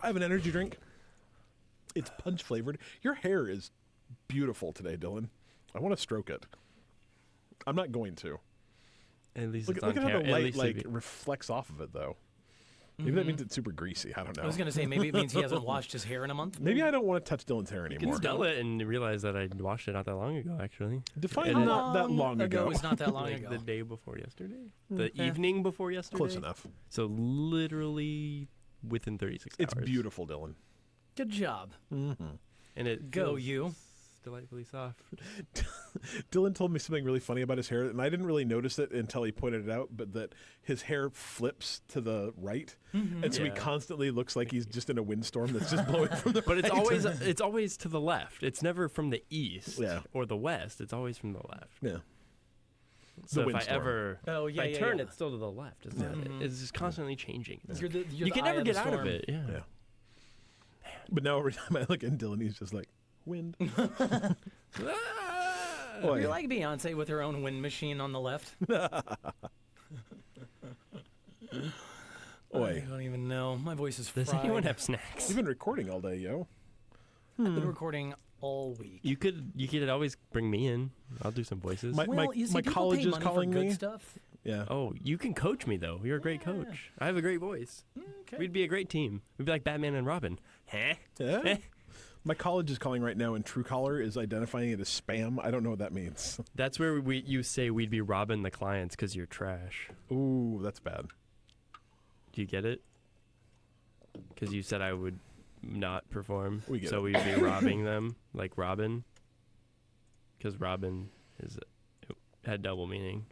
I have an energy drink. It's punch flavored. Your hair is beautiful today, Dylan. I want to stroke it. I'm not going to. At least Look it's at on how camera. the light reflects off of it, though. Maybe that means it's super greasy. I don't know. I was going to say, maybe it means he hasn't washed his hair in a month. Maybe I don't want to touch Dylan's hair You anymore. can smell it and realize that I washed it not that long ago, actually. Define And not that long ago. It's not that long Like ago. the day before yesterday? The evening before yesterday? Close enough. So literally within 36 It's hours. beautiful, Dylan. Good job. And it Go, feels you. delightfully soft. Dylan told me something really funny about his hair, and I didn't really notice it until he pointed it out, but that his hair flips to the right, and so he Yeah. constantly looks like he's just in a windstorm that's just blowing from the But right. it's always to the left. It's never from the east Yeah. or the west. It's always from the left. Yeah. So if I windstorm. ever Oh, if I turn, it's still to the left. Isn't it? It's just constantly changing. You're the You can eye never of the get out of storm. it. Yeah. Yeah. But now every time I look at Dylan, he's just like, wind. Boy. You're like Beyonce with her own wind machine on the left. I Oi. don't even know. My voice is Does fried. anyone have snacks? You've been recording all day, yo. I've been recording all week. You could always bring me in. I'll do some voices. Well, you see, my people college pay is money calling for good me. stuff. Yeah. Oh, you can coach me though. You're a great coach. I have a great voice. Okay. We'd be a great team. We'd be like Batman and Robin. Huh? Yeah. My college is calling right now, and Truecaller is identifying it as spam. I don't know what that means. That's where you say we'd be robbing the clients because you're trash. Ooh, that's bad. Do you get it? Because you said I would not perform, We get so it. we'd be robbing them like Robin. Because Robin it had double meaning.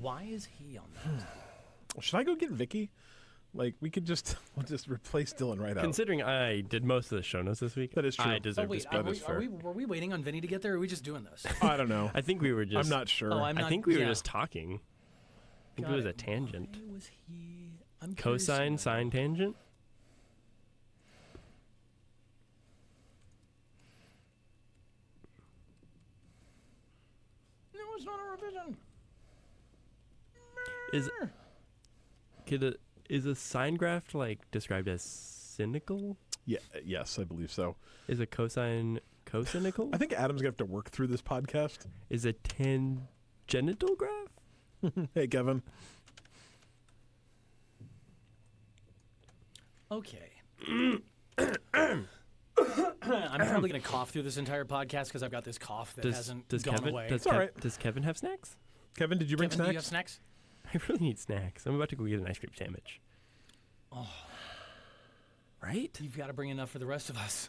Why is he on that? Should I go get Vicky? Like, we'll just replace Dylan right out. Considering I did most of the show notes this week, That is true. I deserve this. are we- are were we waiting on Vinny to get there, or are we just doing this? I don't know. I think we were just. I'm not sure. Oh, I'm I not- think we were yeah. just talking. I think Got it was it. a tangent. Why was he? I'm curious to Cosine, know. sine, tangent. No, it's not a revision. Is a sine graph like described as cynical? Yeah, yes, I believe so. Is a cosine cosinical? I think Adam's going to have to work through this podcast. Is a tangential graph? Hey, Kevin. Okay. I'm probably going to cough through this entire podcast because I've got this cough that hasn't gone Kevin away. does, all right. does Kevin have snacks? Kevin, did you bring Kevin, do you snacks? have snacks? I really need snacks. I'm about to go get an ice cream sandwich. Oh. Right? You've got to bring enough for the rest of us.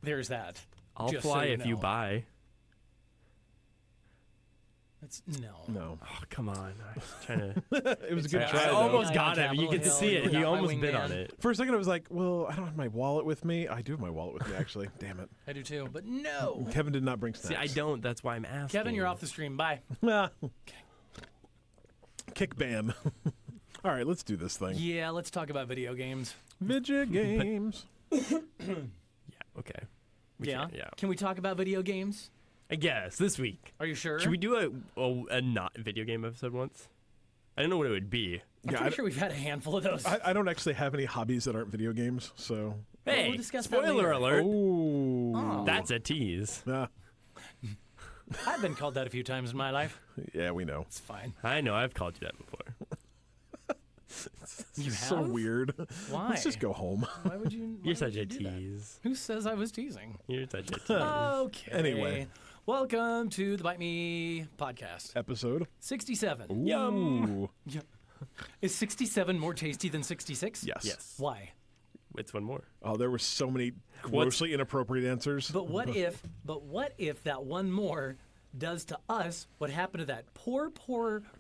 There's that. I'll Just so fly you if you know. buy. That's no. No. Oh, come on. I was trying to. It was a good I try, though. almost I got on him. You Capitol get to Hill, see you it. were He not my almost bit wingman. on it. For a second, I was like, well, I don't have my wallet with me. I do have my wallet with me, actually. Damn it. I do too, but no. Kevin did not bring See, snacks. I don't. That's why I'm asking. Kevin, you're off the stream. Bye. Ah. Kick ban. All right, let's do this thing. Yeah, let's talk about video games. Video games. Yeah, okay. We Yeah? can- yeah. Can we talk about video games? I guess this week. Are you sure? Should we do a not video game episode once? I don't know what it would be. I'm Yeah, pretty sure we've had a handful of those. I don't actually have any hobbies that aren't video games, so. Hey, we'll discuss that spoiler later. alert. Ooh. Oh. That's a tease. Ah, I've been called that a few times in my life. yeah, we know. It's fine. I know. I've called you that before. You have? So weird. Why? Let's just go home. Why would you? why You're would such you a do that? tease. Who says I was teasing? You're such a tease. Okay. Anyway. Welcome to the Bite Me podcast. Episode. 67. Ooh. Yum. Yeah. Is 67 more tasty than 66? Yes. Yes. Why? It's one more. Oh, there were so many grossly inappropriate answers. But what if that one more does to us what happened to that poor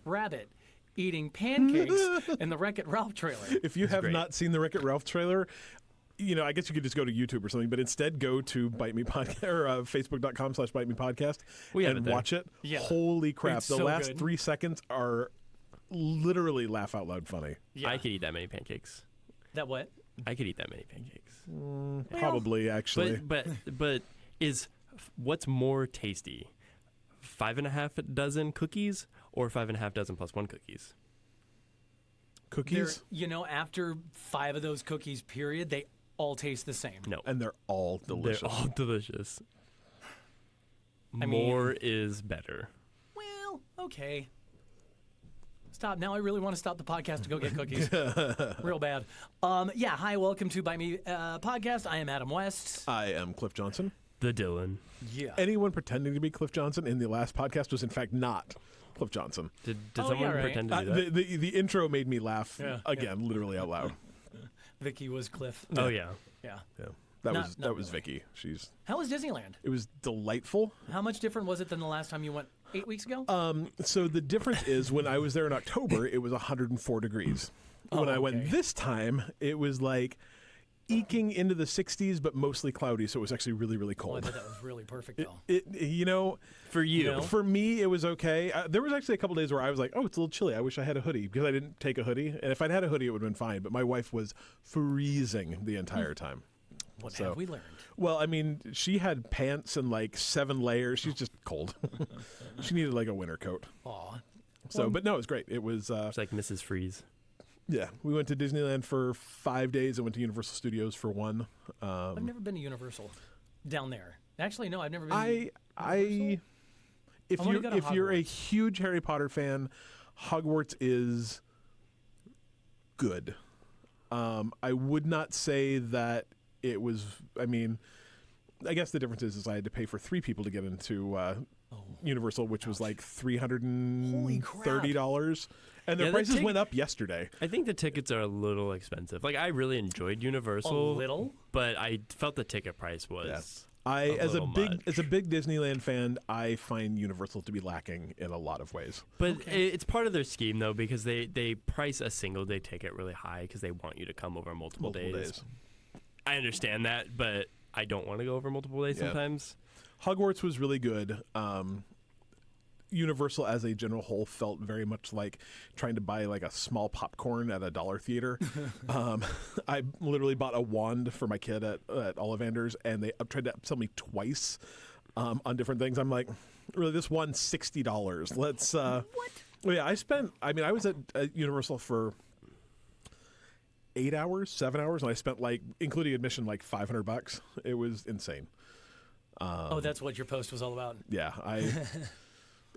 rabbit eating pancakes in the Wreck-It Ralph trailer? If you have great. not seen the Wreck-It Ralph trailer, I guess you could just go to YouTube or something, but instead go to Bite Me Podcast or Facebook.com/Bite Me Podcast We have and it there. watch it. Yeah. Holy crap! It's The so last good. 3 seconds are literally laugh out loud funny. Yeah. I could eat that many pancakes. That what? I could eat that many pancakes. Probably, actually. But what's more tasty? 5.5 dozen cookies or 5.5 dozen plus one cookies? cookies, after 5 of those cookies, period, they all taste the same. No, and they're all delicious. they're all delicious. I More mean- is better. Well, okay. Stop. Now I really want to stop the podcast to go get cookies. Real bad. Hi, welcome to By Me Podcast. I am Adam West. I am Cliff Johnson. The Dylan. Yeah. Anyone pretending to be Cliff Johnson in the last podcast was in fact not Cliff Johnson. Did Oh, someone yeah, right. pretend to do that? The intro made me laugh Yeah, again, literally out loud. Vicky was Cliff. Oh yeah. Yeah. Yeah, Not that was really. Vicky. How was Disneyland? It was delightful. How much different was it than the last time you went 8 weeks ago? So the difference is when I was there in October, it was 104 degrees. When I went okay. this time, it was like eking into the 60s, but mostly cloudy. So it was actually really, really I cold. thought that was really perfect, though. For you. know? For me, it was okay. There was actually a couple days where I was like, oh, it's a little chilly. I wish I had a hoodie because I didn't take a hoodie. And if I'd had a hoodie, it would have been fine. But my wife was freezing the entire time. What So- have we learned? Well, I mean, she had pants and like 7 layers. She's just cold. She needed like a winter coat. Aw. So, but no, it was great. It was, It's like Mrs. Freeze. yeah. We went to Disneyland for 5 days and went to Universal Studios for 1. I've never been to Universal down there. Actually, no, I've never been. I if I wanna you're go to if you're a Hogwarts. huge Harry Potter fan, Hogwarts is good. I would not say that it was. I mean, I guess the difference is I had to pay for 3 people to get into Universal, which was like $330, and their Yeah, that prices tic- went up yesterday. I think the tickets are a little expensive. Like I really enjoyed Universal, A little? but I felt the ticket price was. Yeah. As a little big much. Disneyland fan, I find Universal to be lacking in a lot of ways. But it's part of their scheme though, because they price a single day ticket really high because they want you to come over multiple days. I understand that, but I don't want to go over multiple days Yeah. sometimes. Hogwarts was really good. Universal as a general whole felt very much like trying to buy like a small popcorn at a dollar theater. I literally bought a wand for my kid at Ollivander's, and they tried to sell me twice on different things. I'm like, really, this one's $60. Let's what? Well, yeah, I was at Universal for 8 hours, 7 hours, and I spent like, including admission, like $500. It was insane. That's what your post was all about. Yeah,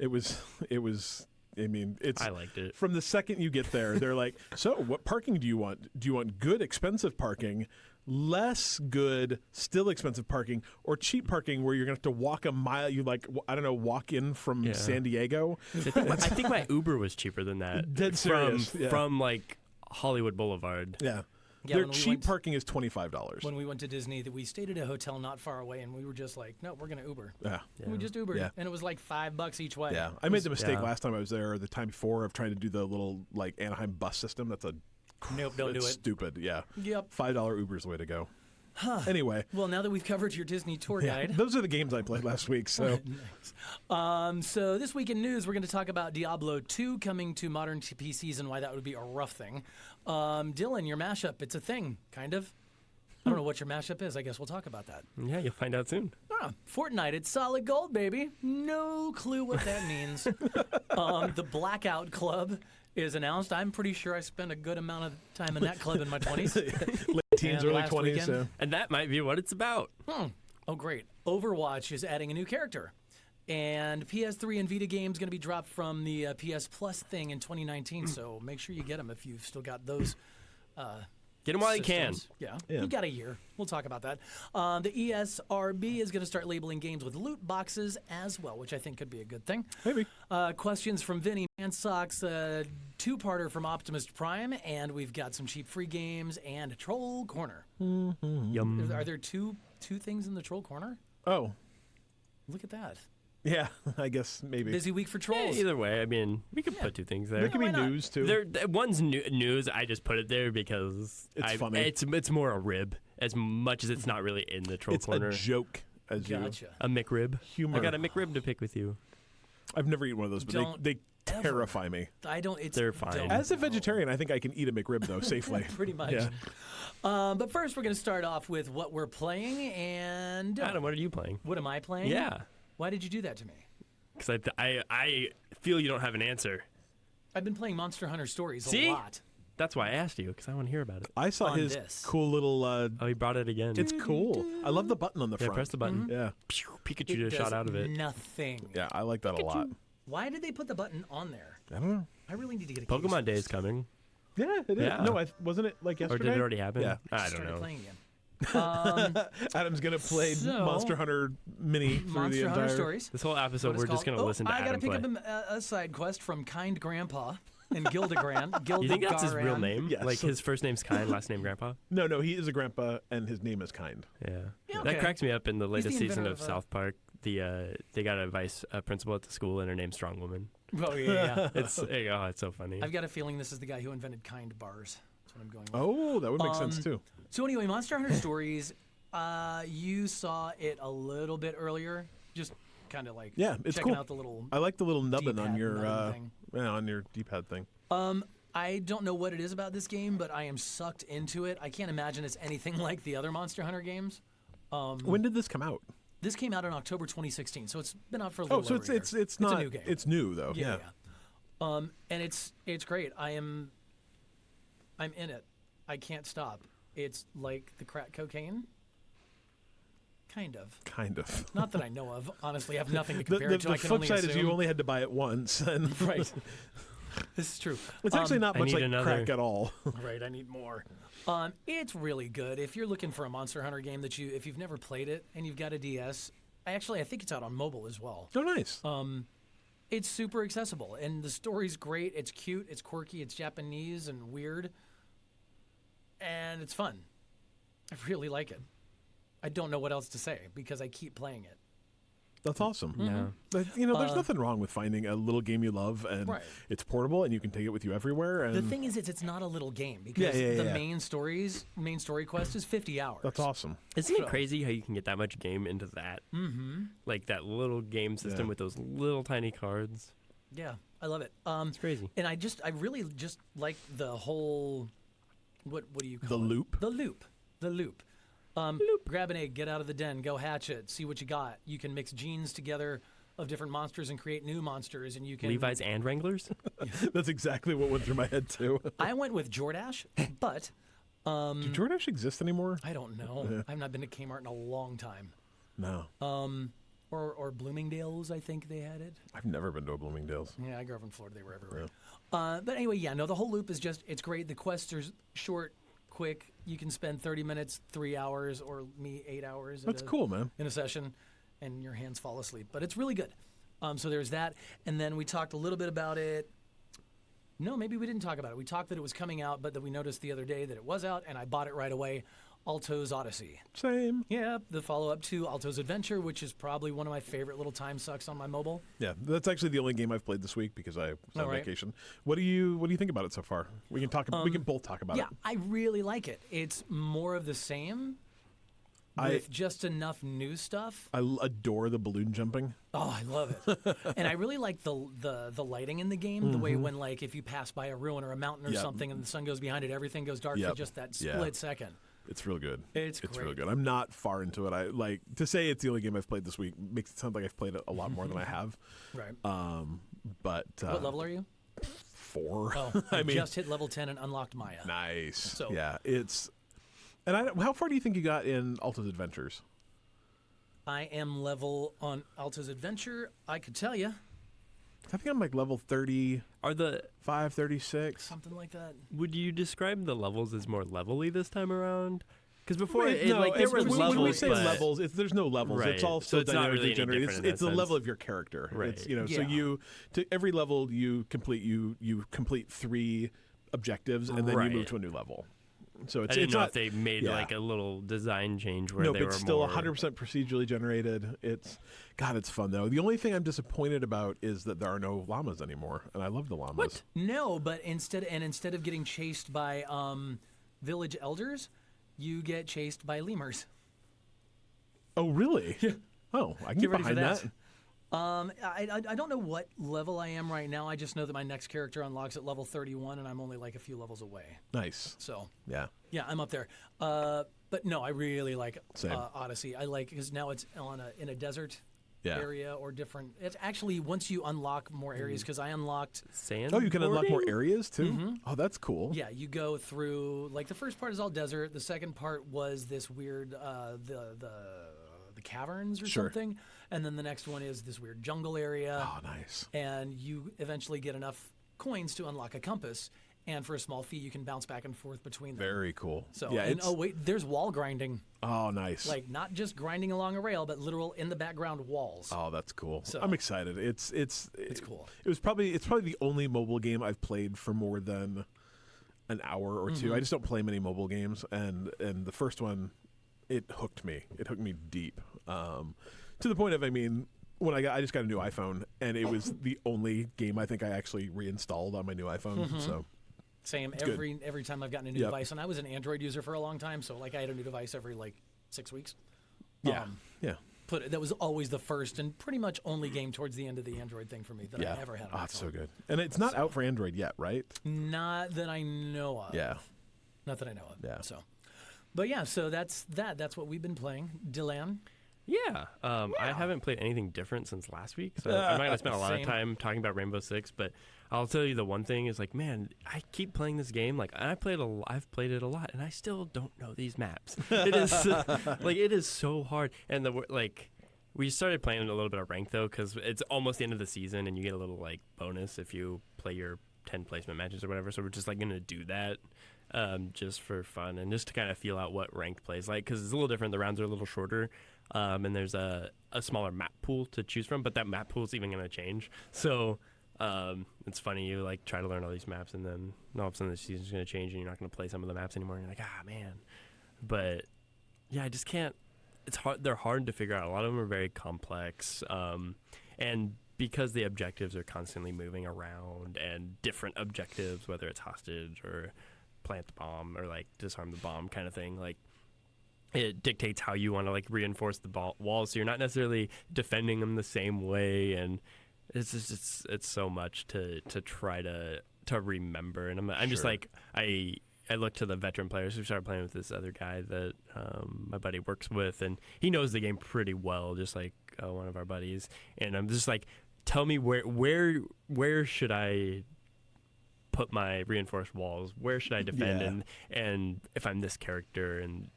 it was. I mean, it's. I liked it. From the second you get there, they're like, "So, what parking do you want? Do you want good, expensive parking, less good, still expensive parking, or cheap parking where you're gonna have to walk a mile? You walk in from Yeah. San Diego. I think my Uber was cheaper than that. Dead serious, yeah. From like Hollywood Boulevard. Yeah, Yeah, their when we cheap went- parking is $25. When we went to Disney, we stayed at a hotel not far away, and we were just like, no, we're going to Uber. Yeah. And we just Ubered, Yeah. and it was like $5 each way. Yeah, I made the mistake Yeah. last time I was there, or the time before, of trying to do the little like Anaheim bus system. That's Nope, don't do it's it. stupid. Yeah, Yep. $5 Uber's the way to go. Anyway, Well, now that we've covered your Disney tour yeah, guide, those are the games I played last week. So. so this week in news, we're going to talk about Diablo 2 coming to modern PCs and why that would be a rough thing. Dylan, your mashup, it's a thing, kind of. I don't know what your mashup is. I guess we'll talk about that. Yeah, you'll find out soon. Fortnite, it's solid gold, baby. No clue what that means. The Blackout Club is announced. I'm pretty sure I spent a good amount of time in that club in my 20s. Late teens, And early last 20s. weekend- Yeah. And that might be what it's about. Oh, great. Overwatch is adding a new character. And PS3 and Vita games going to be dropped from the PS Plus thing in 2019. So make sure you get them if you've still got those. Get them while you can. systems. Yeah, you got a year. We'll talk about that. The ESRB is going to start labeling games with loot boxes as well, which I think could be a good thing. Maybe. Questions from Vinny Mansox, two-parter from Optimus Prime, and we've got some cheap free games and a Troll Corner. Yum. Are there two things in the Troll Corner? Oh, Look at that. yeah. I guess maybe. Busy week for Yeah, trolls. either way, I mean, we could put two things there. There could be why not? news too. One's news. I just put it there because It's funny. It's more a rib as much as it's not really in the troll It's corner. a joke, as Gotcha. A McRib. Humor. I got a McRib to pick with you. I've never eaten one of those, but Don't they ever. terrify me. I don't. It's They're fine. don't As a know. vegetarian, I think I can eat a McRib though safely. Pretty much. Yeah. But first, we're going to start off with what we're playing. And Adam, what are you playing? what am I playing? Yeah, Why did you do that to me? because I feel you don't have an answer. I've been playing Monster Hunter Stories See? a lot. That's why I asked you, because I want to hear about it. I saw On his this. cool little. Oh, he brought it again. It's cool. I love the button on the yeah, front. press the button. Yeah, Pew, Pikachu It just does shot out of it. nothing. yeah, I like that a lot. Why did they put the button on there? I don't know. I really need to get a case of Pokemon Day is this. coming. Yeah, it is. Yeah. No, wasn't it like Or yesterday? did it already happen? Yeah. I don't Started know. playing again. Adam's gonna play So- Monster Hunter Mini through the Monster entire. Hunter Stories. This whole episode, What it's we're just called. going to listen to I gotta Adam pick play. up a side quest from Kind Grandpa and Gildegrand. You think that's his real Gildegaran. name? Yes. Like his first name's Kind, last name Grandpa? No, he is a grandpa, and his name is Kind. Yeah. Yeah, That okay. cracks me up in the He's latest the season inventor of of, South Park. They got a vice principal at the school, and her name's Strong Woman. Oh yeah. It's it's so funny. I've got a feeling this is the guy who invented Kind bars. That's what I'm going with. Oh, that would make sense too. So anyway, Monster Hunter Stories. You saw it a little bit earlier. Just kind of like Yeah, it's checking cool. out the little. I like the little nubbin D-pad on your nubbin thing. on your D-pad thing. I don't know what it is about this game, but I am sucked into it. I can't imagine it's anything like the other Monster Hunter games. When did this come out? This came out in October 2016, so it's been out for a little Oh, so over a year. it's not a new game. It's new though. Yeah. And it's great. I'm in it. I can't stop. It's like the crack cocaine. Kind of. Kind of. Not that I know of. Honestly, I have nothing to The, compare the, it to. the I can flip only side is assume. you only had to buy it once, and Right. This is true. it's actually not I much need like another. crack at all. Right, I need more. It's really good. If you're looking for a Monster Hunter game if you've never played it and you've got a DS, I think it's out on mobile as well. Oh, nice. It's super accessible, and the story's great. It's cute, it's quirky, it's Japanese and weird, and it's fun. I really like it. I don't know what else to say because I keep playing it. That's awesome. Yeah. But, there's nothing wrong with finding a little game you love, and Right. it's portable, and you can take it with you everywhere. And The thing is, it's not a little game because Yeah, the yeah. main story quest is 50 hours. that's awesome. Isn't it So- crazy how you can get that much game into that? Mm-hmm. Like that little game system Yeah. with those little tiny cards. Yeah, I love it. It's crazy. And I really just like the whole, what do you call The it? loop? The loop. Grab an egg, get out of the den, go hatch it, see what you got. You can mix genes together of different monsters and create new monsters, and you can. Levi's and Wranglers? That's exactly what went through my head too. I went with Jordache, but Do Jordache exist anymore? I don't know. I've not been to Kmart in a long time. No, Or Bloomingdale's, I think they had it. I've never been to a Bloomingdale's. Yeah, I grew up in Florida. They were everywhere. But anyway, the whole loop is it's great. The quests are short, quick. You can spend 30 minutes, 3 hours, or 8 hours. That's cool, man. In a session, and your hands fall asleep. But it's really good. So there's that. And then we talked a little bit about it. No, maybe we didn't talk about it. We talked that it was coming out, but that we noticed the other day that it was out, and I bought it right away. Alto's Odyssey. Same. Yeah, the follow-up to Alto's Adventure, which is probably one of my favorite little time sucks on my mobile. Yeah, that's actually the only game I've played this week because I was on right. vacation. What do you think about it so far? We can talk. We can both talk about Yeah, it. I really like it. It's more of the same with just enough new stuff. I adore the balloon jumping. Oh, I love it. And I really like the lighting in the game, the way when if you pass by a ruin or a mountain or Yep. something and the sun goes behind it, everything goes dark for Yep. just that Yeah. split second. It's real good. It's real great. good. I'm not far into it. I like to say it's the only game I've played this week makes it sound like I've played it a lot more than I have. Right. But What level are you? 4. Oh, I I mean, just hit level 10 and unlocked Maya. nice. So- yeah, it's. And how far do you think you got in Alto's Adventures? I am level on Alto's Adventure. I could tell you I think I'm like level 35, Are 36. something like that. would you describe the levels as more levelly this time around? Because before Wait, there it's- were when, levels, when we say but levels, there's no levels. Right. It's all So still it's not dynamically really any generated. different in It's that the level sense. of your character. Right. It's, so Yeah. you to every level you complete 3 objectives and then Right. you move to a new level. So I it's didn't know not if they made yeah. like a little design change where no, they but were it's still more 100% procedurally generated. It's fun though. The only thing I'm disappointed about is that there are no llamas anymore, and I love the llamas. What? No, but instead of getting chased by village elders, you get chased by lemurs. Oh, really? Oh, I can get ready for behind that. that. I don't know what level I am right now. I just know that my next character unlocks at level 31, and I'm only like a few levels away. Nice. So Yeah. yeah, I'm up there. But no, I really like Same. Odyssey. I like because now it's in a desert area or different. It's actually once you unlock more areas, because I unlocked Sand. Oh, you can unlock more boarding? areas too. Oh, that's cool. Yeah, you go through like the first part is all desert. The second part was this weird the caverns or Sure. something, and then the next one is this weird jungle area. Oh, nice. And you eventually get enough coins to unlock a compass, and for a small fee, you can bounce back and forth between them. Very cool. So, yeah, and, oh wait, there's wall grinding, oh, nice. like not just grinding along a rail, but literal in the background walls. Oh, that's cool. So- I'm excited. It's cool. It's probably the only mobile game I've played for more than an hour or two. I just don't play many mobile games, and the first one, it hooked me. It hooked me deep, to the point of, I mean, when I just got a new iPhone, and it was the only game I think I actually reinstalled on my new iPhone. So Same good. every time I've gotten a new Yep. device, and I was an Android user for a long time, so like I had a new device every like 6 weeks. yeah, Um, yeah. That was always the first and pretty much only game towards the end of the Android thing for me that Yeah. I ever had. Oh, On it's my so phone. good. And it's not out for Android yet, right? Not that I know of. Yeah. Not that I know of. Yeah. So, but yeah, so that's that. That's what we've been playing. Dylan. Yeah. I haven't played anything different since last week, so I'm not gonna spend a lot of Same. time talking about Rainbow Six. But I'll tell you the one thing is like, man, I keep playing this game. Like I've played it a lot, and I still don't know these maps. It is like it is so hard. And we started playing a little bit of rank though, because it's almost the end of the season, and you get a little like bonus if you play your 10 placement matches or whatever. So we're just like gonna do that. Just for fun and just to kind of feel out what ranked plays like, because it's a little different. The rounds are a little shorter, and there's a smaller map pool to choose from, but that map pool is even going to change. So it's funny, you like try to learn all these maps, and then all of a sudden the season's going to change, and you're not going to play some of the maps anymore. And you're like, ah, man. But yeah, I just can't. It's hard. They're hard to figure out. A lot of them are very complex, and because the objectives are constantly moving around and different objectives, whether it's hostage or plant the bomb or like disarm the bomb kind of thing, like it dictates how you want to like reinforce the walls, so you're not necessarily defending them the same way, and it's just it's so much to try to remember. And I'm just Sure. like I look to the veteran players who started playing with this other guy that my buddy works with, and he knows the game pretty well, just like one of our buddies, and I'm just like, tell me where should I put my reinforced walls, where should I defend, Yeah. and if I'm this character, and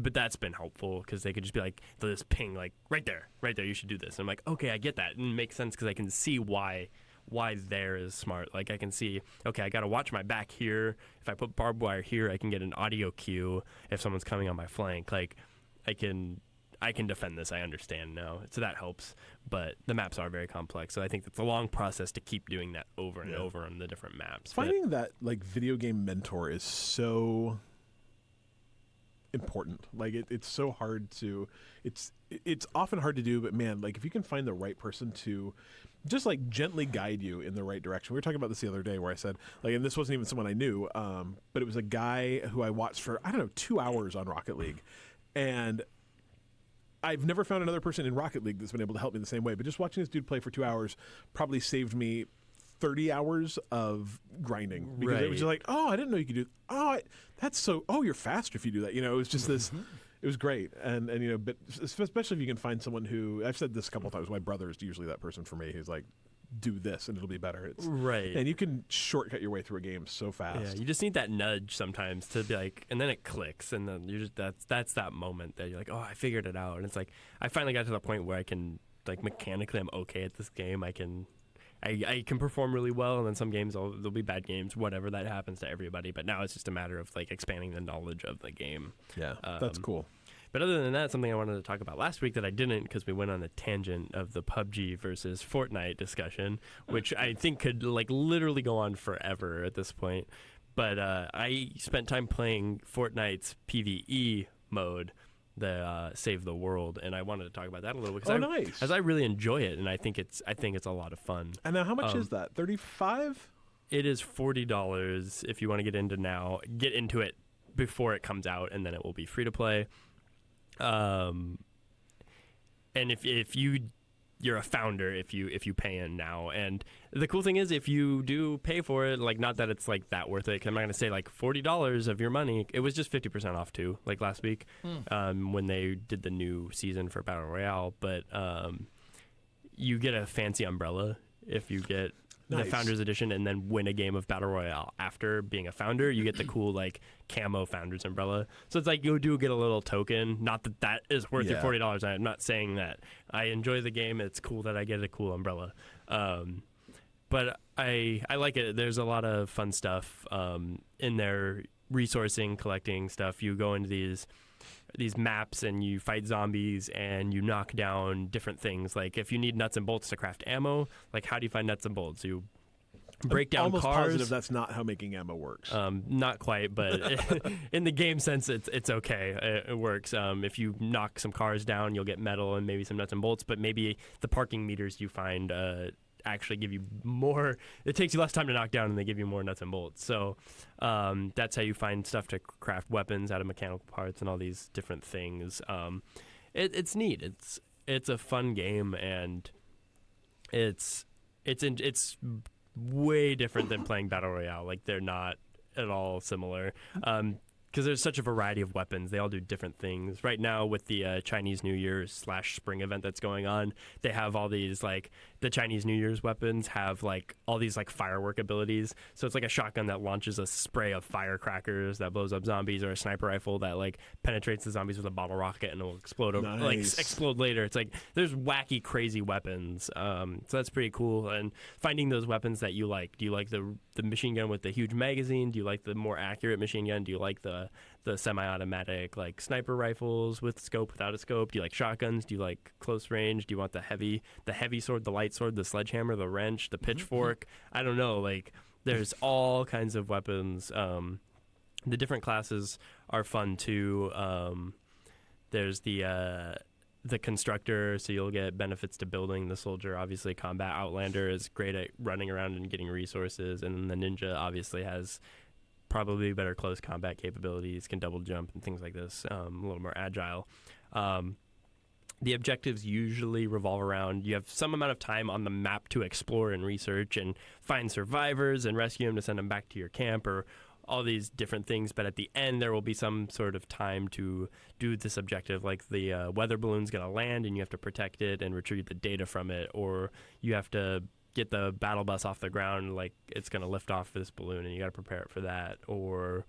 but that's been helpful, because they could just be like, they'll just ping like right there you should do this, and I'm like, okay, I get that, and it makes sense because I can see why there is smart. Like I can see, okay, I gotta watch my back here. If I put barbed wire here, I can get an audio cue if someone's coming on my flank. Like I can defend this. I understand now, so that helps. But the maps are very complex, so I think it's a long process to keep doing that over and Yeah. over on the different maps. But Finding that like video game mentor is so important. Like it's so hard to it's often hard to do, but man, like if you can find the right person to just like gently guide you in the right direction. We were talking about this the other day where I said like, and this wasn't even someone I knew, but it was a guy who I watched for 2 hours on Rocket League, and I've never found another person in Rocket League that's been able to help me the same way. But just watching this dude play for 2 hours probably saved me 30 hours of grinding, because it was just like, oh, I didn't know you could do. Oh, you're faster if you do that. It was just this. It was great, and but especially if you can find someone who, I've said this a couple of times. My brother is usually that person for me. He's like, do this and it'll be better. right. And you can shortcut your way through a game so fast. Yeah, you just need that nudge sometimes to be like, and then it clicks, and then you just that's that moment that you're like, oh, I figured it out, and it's like I finally got to the point where I can like mechanically I'm okay at this game. I can perform really well, and then some games there'll be bad games, whatever, that happens to everybody. But now it's just a matter of like expanding the knowledge of the game. Yeah, that's cool. But other than that, something I wanted to talk about last week that I didn't, because we went on a tangent of the PUBG versus Fortnite discussion, which I think could like literally go on forever at this point. But I spent time playing Fortnite's PvE mode, the Save the World, and I wanted to talk about that a little bit because nice. as I really enjoy it, and I think it's a lot of fun. And now, how much is that? 35? It is $40 if you want to get into it before it comes out, and then it will be free to play. And if you're a founder, if you pay in now, and the cool thing is if you do pay for it, like not that it's like that worth it, 'cause I'm not gonna say like $40 of your money. It was just 50% off too, like last week, when they did the new season for Battle Royale. But you get a fancy umbrella if you get the Nice. Founders Edition and then win a game of Battle Royale after being a founder. You get the cool like camo Founders umbrella. So it's like you do get a little token. Not that that is worth your Yeah. $40. I'm not saying that. I enjoy the game. It's cool that I get a cool umbrella. But I like it. There's a lot of fun stuff in there, resourcing, collecting stuff. You go into these maps and you fight zombies and you knock down different things. Like if you need nuts and bolts to craft ammo, like how do you find nuts and bolts? You break down Almost cars. positive that's not how making ammo works. Not quite, but in the game sense, it's okay. It works. If you knock some cars down, you'll get metal and maybe some nuts and bolts. But maybe the parking meters you find actually give you more. It takes you less time to knock down, and they give you more nuts and bolts. So that's how you find stuff to craft weapons out of mechanical parts and all these different things. It's neat. It's a fun game, and it's way different than playing Battle Royale. Like they're not at all similar. Because there's such a variety of weapons. They all do different things. Right now with the Chinese New Year / spring event that's going on, they have all these, like, the Chinese New Year's weapons have, like, all these, like, firework abilities. So it's like a shotgun that launches a spray of firecrackers that blows up zombies, or a sniper rifle that, like, penetrates the zombies with a bottle rocket and will explode Nice. explode later. It's like there's wacky, crazy weapons. So that's pretty cool. And finding those weapons that you like. Do you like the machine gun with the huge magazine? Do you like the more accurate machine gun? Do you like the semi-automatic like sniper rifles with scope, without a scope? Do you like shotguns? Do you like close range? Do you want the heavy sword, the light sword, the sledgehammer, the wrench, the pitchfork? I don't know. Like there's all kinds of weapons. The different classes are fun too. There's the constructor, so you'll get benefits to building. The soldier, obviously, combat outlander is great at running around and getting resources, and then the ninja obviously has probably better close combat capabilities, can double jump and things like this, a little more agile. The objectives usually revolve around you have some amount of time on the map to explore and research and find survivors and rescue them to send them back to your camp, or all these different things. But at the end, there will be some sort of time to do this objective, like the weather balloon's going to land and you have to protect it and retrieve the data from it, or you have to get the battle bus off the ground, like it's going to lift off this balloon and you got to prepare it for that, or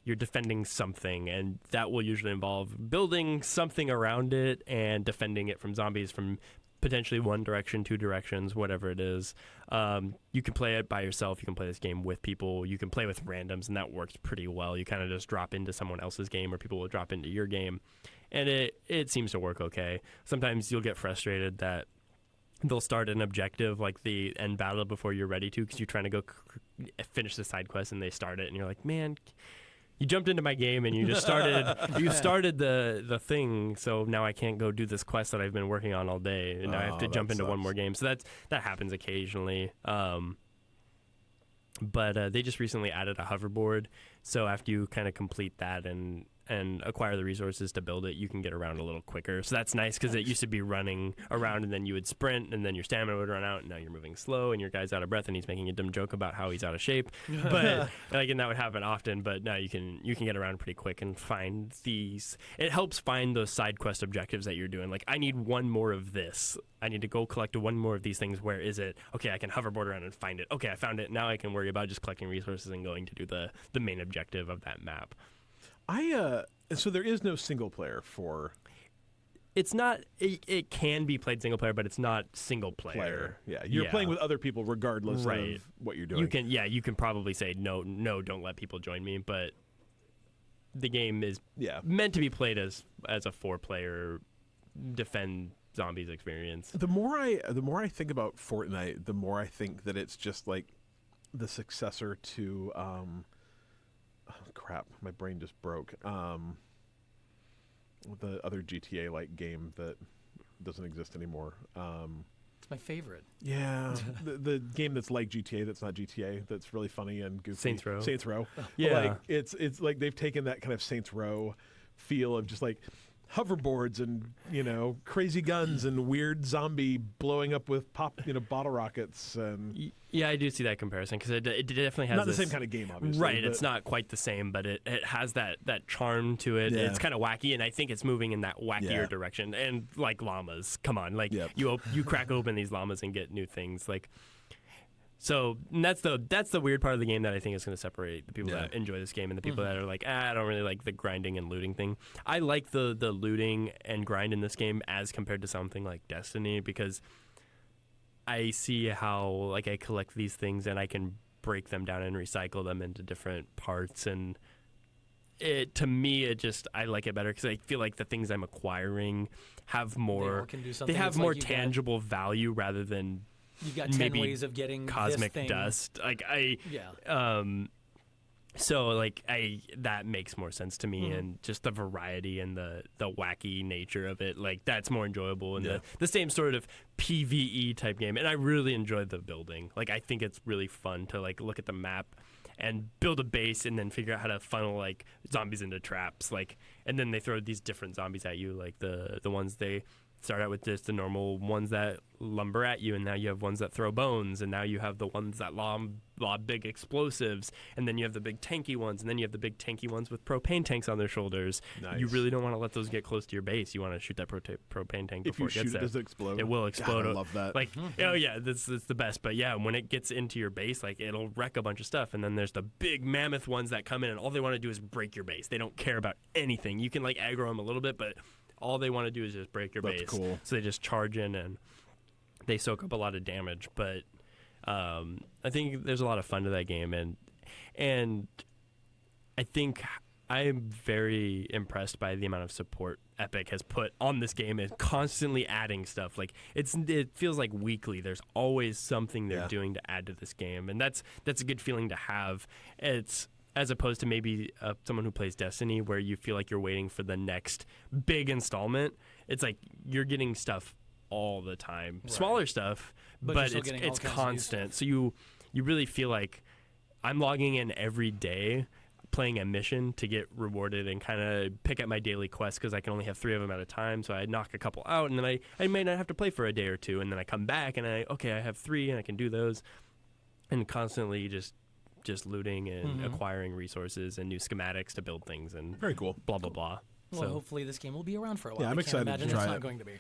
you're defending something, and that will usually involve building something around it and defending it from zombies from potentially one direction, two directions, whatever it is. You can play it by yourself. You can play this game with people. You can play with randoms, and that works pretty well. You kind of just drop into someone else's game, or people will drop into your game, and it seems to work okay. Sometimes you'll get frustrated that they'll start an objective like the end battle before you're ready to, because you're trying to go finish the side quest, and they start it, and you're like, man, you jumped into my game and you just started the thing, so now I can't go do this quest that I've been working on all day, and now I have to Oh, jump that into one sucks. more game. So that happens occasionally. But they just recently added a hoverboard, so after you kind of complete that and acquire the resources to build it, you can get around a little quicker. So that's nice, because it used to be running around and then you would sprint and then your stamina would run out, and now you're moving slow and your guy's out of breath and he's making a dumb joke about how he's out of shape. But like, and that would happen often, but now you can get around pretty quick and find these. It helps find those side quest objectives that you're doing. Like, I need one more of this. I need to go collect one more of these things. Where is it? Okay, I can hoverboard around and find it. Okay, I found it. Now I can worry about just collecting resources and going to do the main objective of that map. So there is no single player for It's not. It can be played single player, but it's not single player. Yeah, you're playing with other people regardless Right. of what you're doing. You can probably say no, don't let people join me. But the game is meant to be played as a 4-player defend zombies experience. The more I think about Fortnite, the more I think that it's just like the successor to crap, my brain just broke. The other GTA like game that doesn't exist anymore. It's my favorite. Yeah, the game that's like GTA that's not GTA, that's really funny and goofy. Saints Row. Saints Row. Yeah. Like it's like they've taken that kind of Saints Row feel of just like hoverboards and crazy guns and weird zombie blowing up with bottle rockets and Yeah, I do see that comparison because it definitely has not the this, same kind of game, obviously. right? but- It's not quite the same, but it has that charm to it. Yeah. It's kind of wacky, and I think it's moving in that wackier Yeah. direction. And like llamas, come on, like Yep. you crack open these llamas and get new things, like. So and that's the weird part of the game that I think is going to separate the people Yeah. that enjoy this game and the people that are like, I don't really like the grinding and looting thing. I like the looting and grind in this game as compared to something like Destiny because I see how like I collect these things and I can break them down and recycle them into different parts, and to me I like it better because I feel like the things I'm acquiring have They all more can do something. they have It's more like tangible value rather than You've got 10 maybe ways of getting cosmic this thing. dust. Like Yeah. so like that makes more sense to me, Mm-hmm. and just the variety and the wacky nature of it, like that's more enjoyable, and Yeah. the same sort of PvE type game. And I really enjoyed the building. Like I think it's really fun to like look at the map and build a base and then figure out how to funnel like zombies into traps, like, and then they throw these different zombies at you, like the ones they start out with just the normal ones that lumber at you, and now you have ones that throw bones, and now you have the ones that lob big explosives, and then you have the big tanky ones, and then you have the big tanky ones with propane tanks on their shoulders. Nice. You really don't want to let those get close to your base. You want to shoot that propane tank if before you it shoot gets it, there. does it explode? It will God, explode. I love that. Like, oh yeah, that's the best. But yeah, when it gets into your base, like it'll wreck a bunch of stuff. And then there's the big mammoth ones that come in, and all they want to do is break your base. They don't care about anything. You can like aggro them a little bit, but all they want to do is just break your That's base. cool. So they just charge in and they soak up a lot of damage. But I think there's a lot of fun to that game, and I think I'm very impressed by the amount of support Epic has put on this game and constantly adding stuff. Like it feels like weekly. There's always something they're Yeah. doing to add to this game, and that's a good feeling to have. It's as opposed to maybe someone who plays Destiny, where you feel like you're waiting for the next big installment. It's like you're getting stuff all the time, Right. smaller stuff, But but you're still it's getting all kinds of new constant. stuff. So you really feel like I'm logging in every day, playing a mission to get rewarded and kind of pick up my daily quest because I can only have 3 of them at a time. So I knock a couple out, and then I may not have to play for a day or two, and then I come back and I have 3 and I can do those, and constantly just looting and acquiring resources and new schematics to build things and Very cool. blah blah blah. Well, So hopefully this game will be around for a while. Yeah, I'm I can't excited to imagine try it's it. not going to be.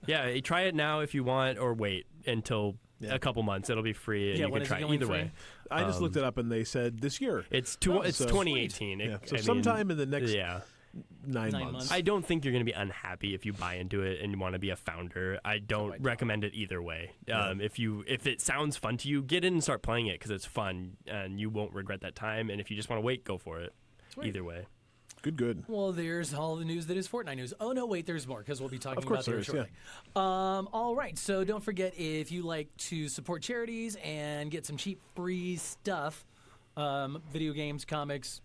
yeah, try it now if you want, or wait until Yeah. a couple months. It'll be free, and Yeah, you when can is it try it going either free? way. I just looked it up and they said this year. It's Oh, it's so- 2018. Yeah. So I mean, sometime in the next yeah. 9 9 months. months. I don't think you're going to be unhappy if you buy into it and you want to be a founder. I don't I don't. recommend it either way. Yeah. If it sounds fun to you, get in and start playing it because it's fun and you won't regret that time. And if you just want to wait, go for it. Sweet. Either way. Good. Well, there's all the news that is Fortnite news. Oh, no, wait, there's more because we'll be talking Of course about that there is, shortly. All right, so don't forget if you like to support charities and get some cheap free stuff, video games, comics,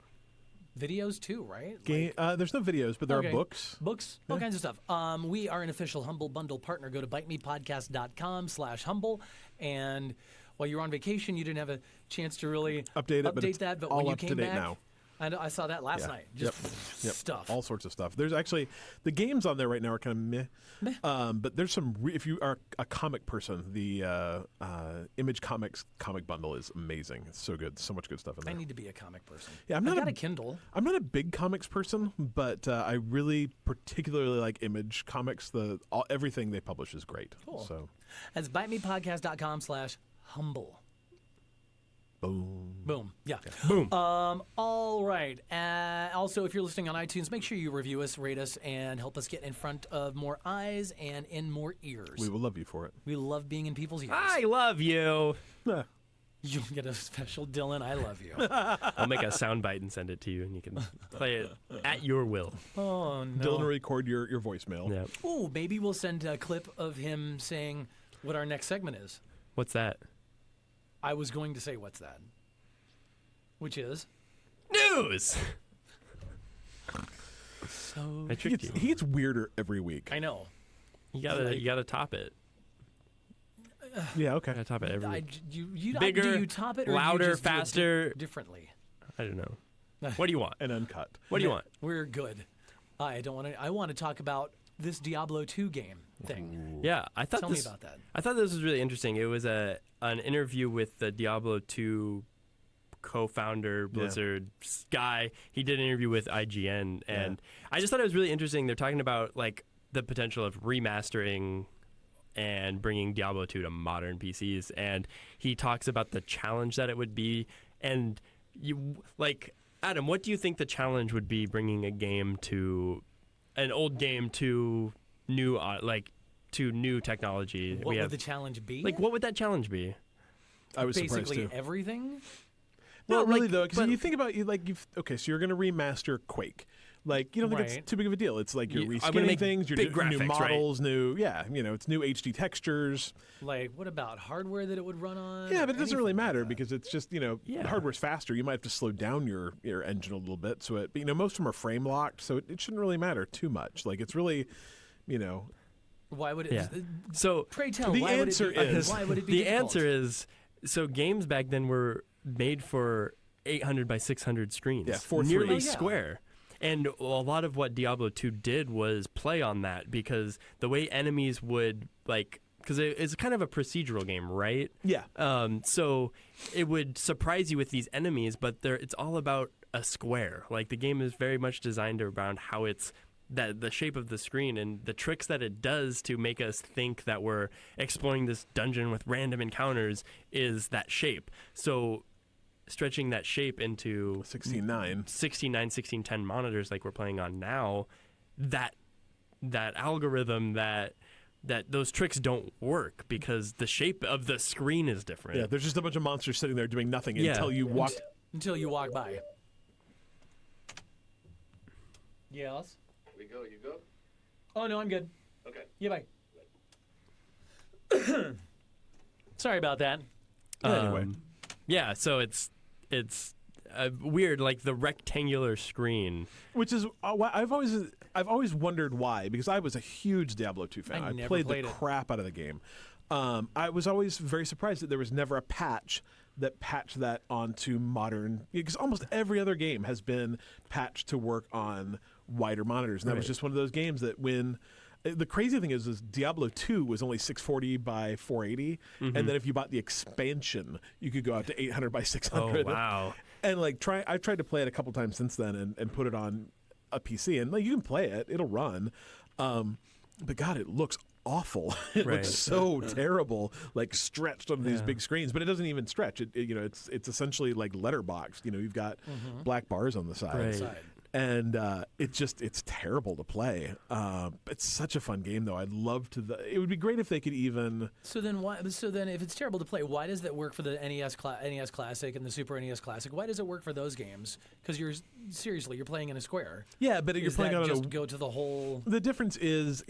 videos too, right? Game, there's no videos, but there Okay. are books. Books, all kinds of stuff. We are an official Humble Bundle partner. Go to bitemepodcast.com/humble. And while you're on vacation, you didn't have a chance to really Update it, but it's that. But all when you up to came date back, now. I saw that last night. Just Yep. stuff. All sorts of stuff. There's actually the games on there right now are kind of meh. But there's some. If you are a comic person, the Image Comics comic bundle is amazing. It's so good. So much good stuff in I there. need to be a comic person. Yeah, I'm I've not got a Kindle. I'm not a big comics person, but I really particularly like Image Comics. Everything they publish is great. Cool. So That's bitemepodcast.com/humble. boom. Boom. Yeah. Boom. All right. Also, if you're listening on iTunes, make sure you review us, rate us, and help us get in front of more eyes and in more ears. We will love you for it. We love being in people's ears. I love you. You'll get a special Dylan, I love you. I'll make a soundbite and send it to you, and you can play it at your will. Oh, no. Dylan, record your voicemail. Yeah. Ooh, maybe we'll send a clip of him saying what our next segment is. What's that? I was going to say, what's that? Which is? News. So, I tricked you. He gets weirder every week. I know. You gotta top it. Yeah. Okay. You gotta top it every. Do you top it or louder, do you just do it faster. differently? I don't know. What do you want? And uncut. What do you want? We're good. I don't want to. I want to talk about this Diablo 2 game thing. Yeah, I thought Tell this, me about that. I thought this was really interesting. It was an interview with the Diablo 2 co-founder, Blizzard guy. He did an interview with IGN, and I just thought it was really interesting. They're talking about like the potential of remastering and bringing Diablo 2 to modern PCs, and he talks about the challenge that it would be. And you, like, Adam, what do you think the challenge would be bringing an old game to new to new technology? What would the challenge be? Like, what would that challenge be? I was surprised Basically too. everything. Not Well, really like, though, because but- you think about okay, so you're going to remaster Quake. Like, you don't think Right. it's too big of a deal. It's like you're I'm gonna reskinning make things, you're big doing new graphics, right? models, it's new HD textures. Like, what about hardware that it would run on? Yeah, but it doesn't really Anything like matter that? because it's just, Yeah. the hardware's faster. You might have to slow down your engine a little bit. But, most of them are frame locked, so it shouldn't really matter too much. Like, it's really, Why would it? Yeah. So Pray tell. The why answer would it be, is- why would it be the difficult? answer is, so games back then were made for 800 by 600 screens. Yeah, 4:3. nearly Oh, yeah. square. And a lot of what Diablo 2 did was play on that, because the way enemies would, like, because it's kind of a procedural game, right? yeah. So it would surprise you with these enemies, but it's all about a square. Like, the game is very much designed around how it's the shape of the screen and the tricks that it does to make us think that we're exploring this dungeon with random encounters is that shape. So stretching that shape into 16:9. 16:10 monitors like we're playing on now, that algorithm that those tricks don't work because the shape of the screen is different. Yeah, there's just a bunch of monsters sitting there doing nothing Yeah. until you walk. Until you walk by. Yes. We go, you go? Oh no, I'm good. Okay. Yeah, bye. Sorry about that. Anyway. Yeah, so it's weird, like the rectangular screen. Which is why I've always wondered why, because I was a huge Diablo 2 fan. I never played played the it. crap out of the game. I was always very surprised that there was never a patch that patched that onto modern, because almost every other game has been patched to work on wider monitors. And that was Right. just one of those games that when the crazy thing is Diablo 2 was only 640 by 480, and then if you bought the expansion, you could go out to 800 by 600. Oh, wow. And like I've tried to play it a couple times since then and put it on a PC, and like you can play it, it'll run. But God, it looks awful. It Right. looks so terrible, like stretched on these Yeah. big screens. But it doesn't even stretch. It's essentially like letterboxed. You've got black bars on the side. Right. Side. And it's terrible to play. It's such a fun game, though. I'd love to. It would be great if they could even. So then, if it's terrible to play, why does that work for the NES Classic and the Super NES Classic? Why does it work for those games? Because you're playing in a square. Yeah, but you're Does playing that on just a. go to the whole. The difference is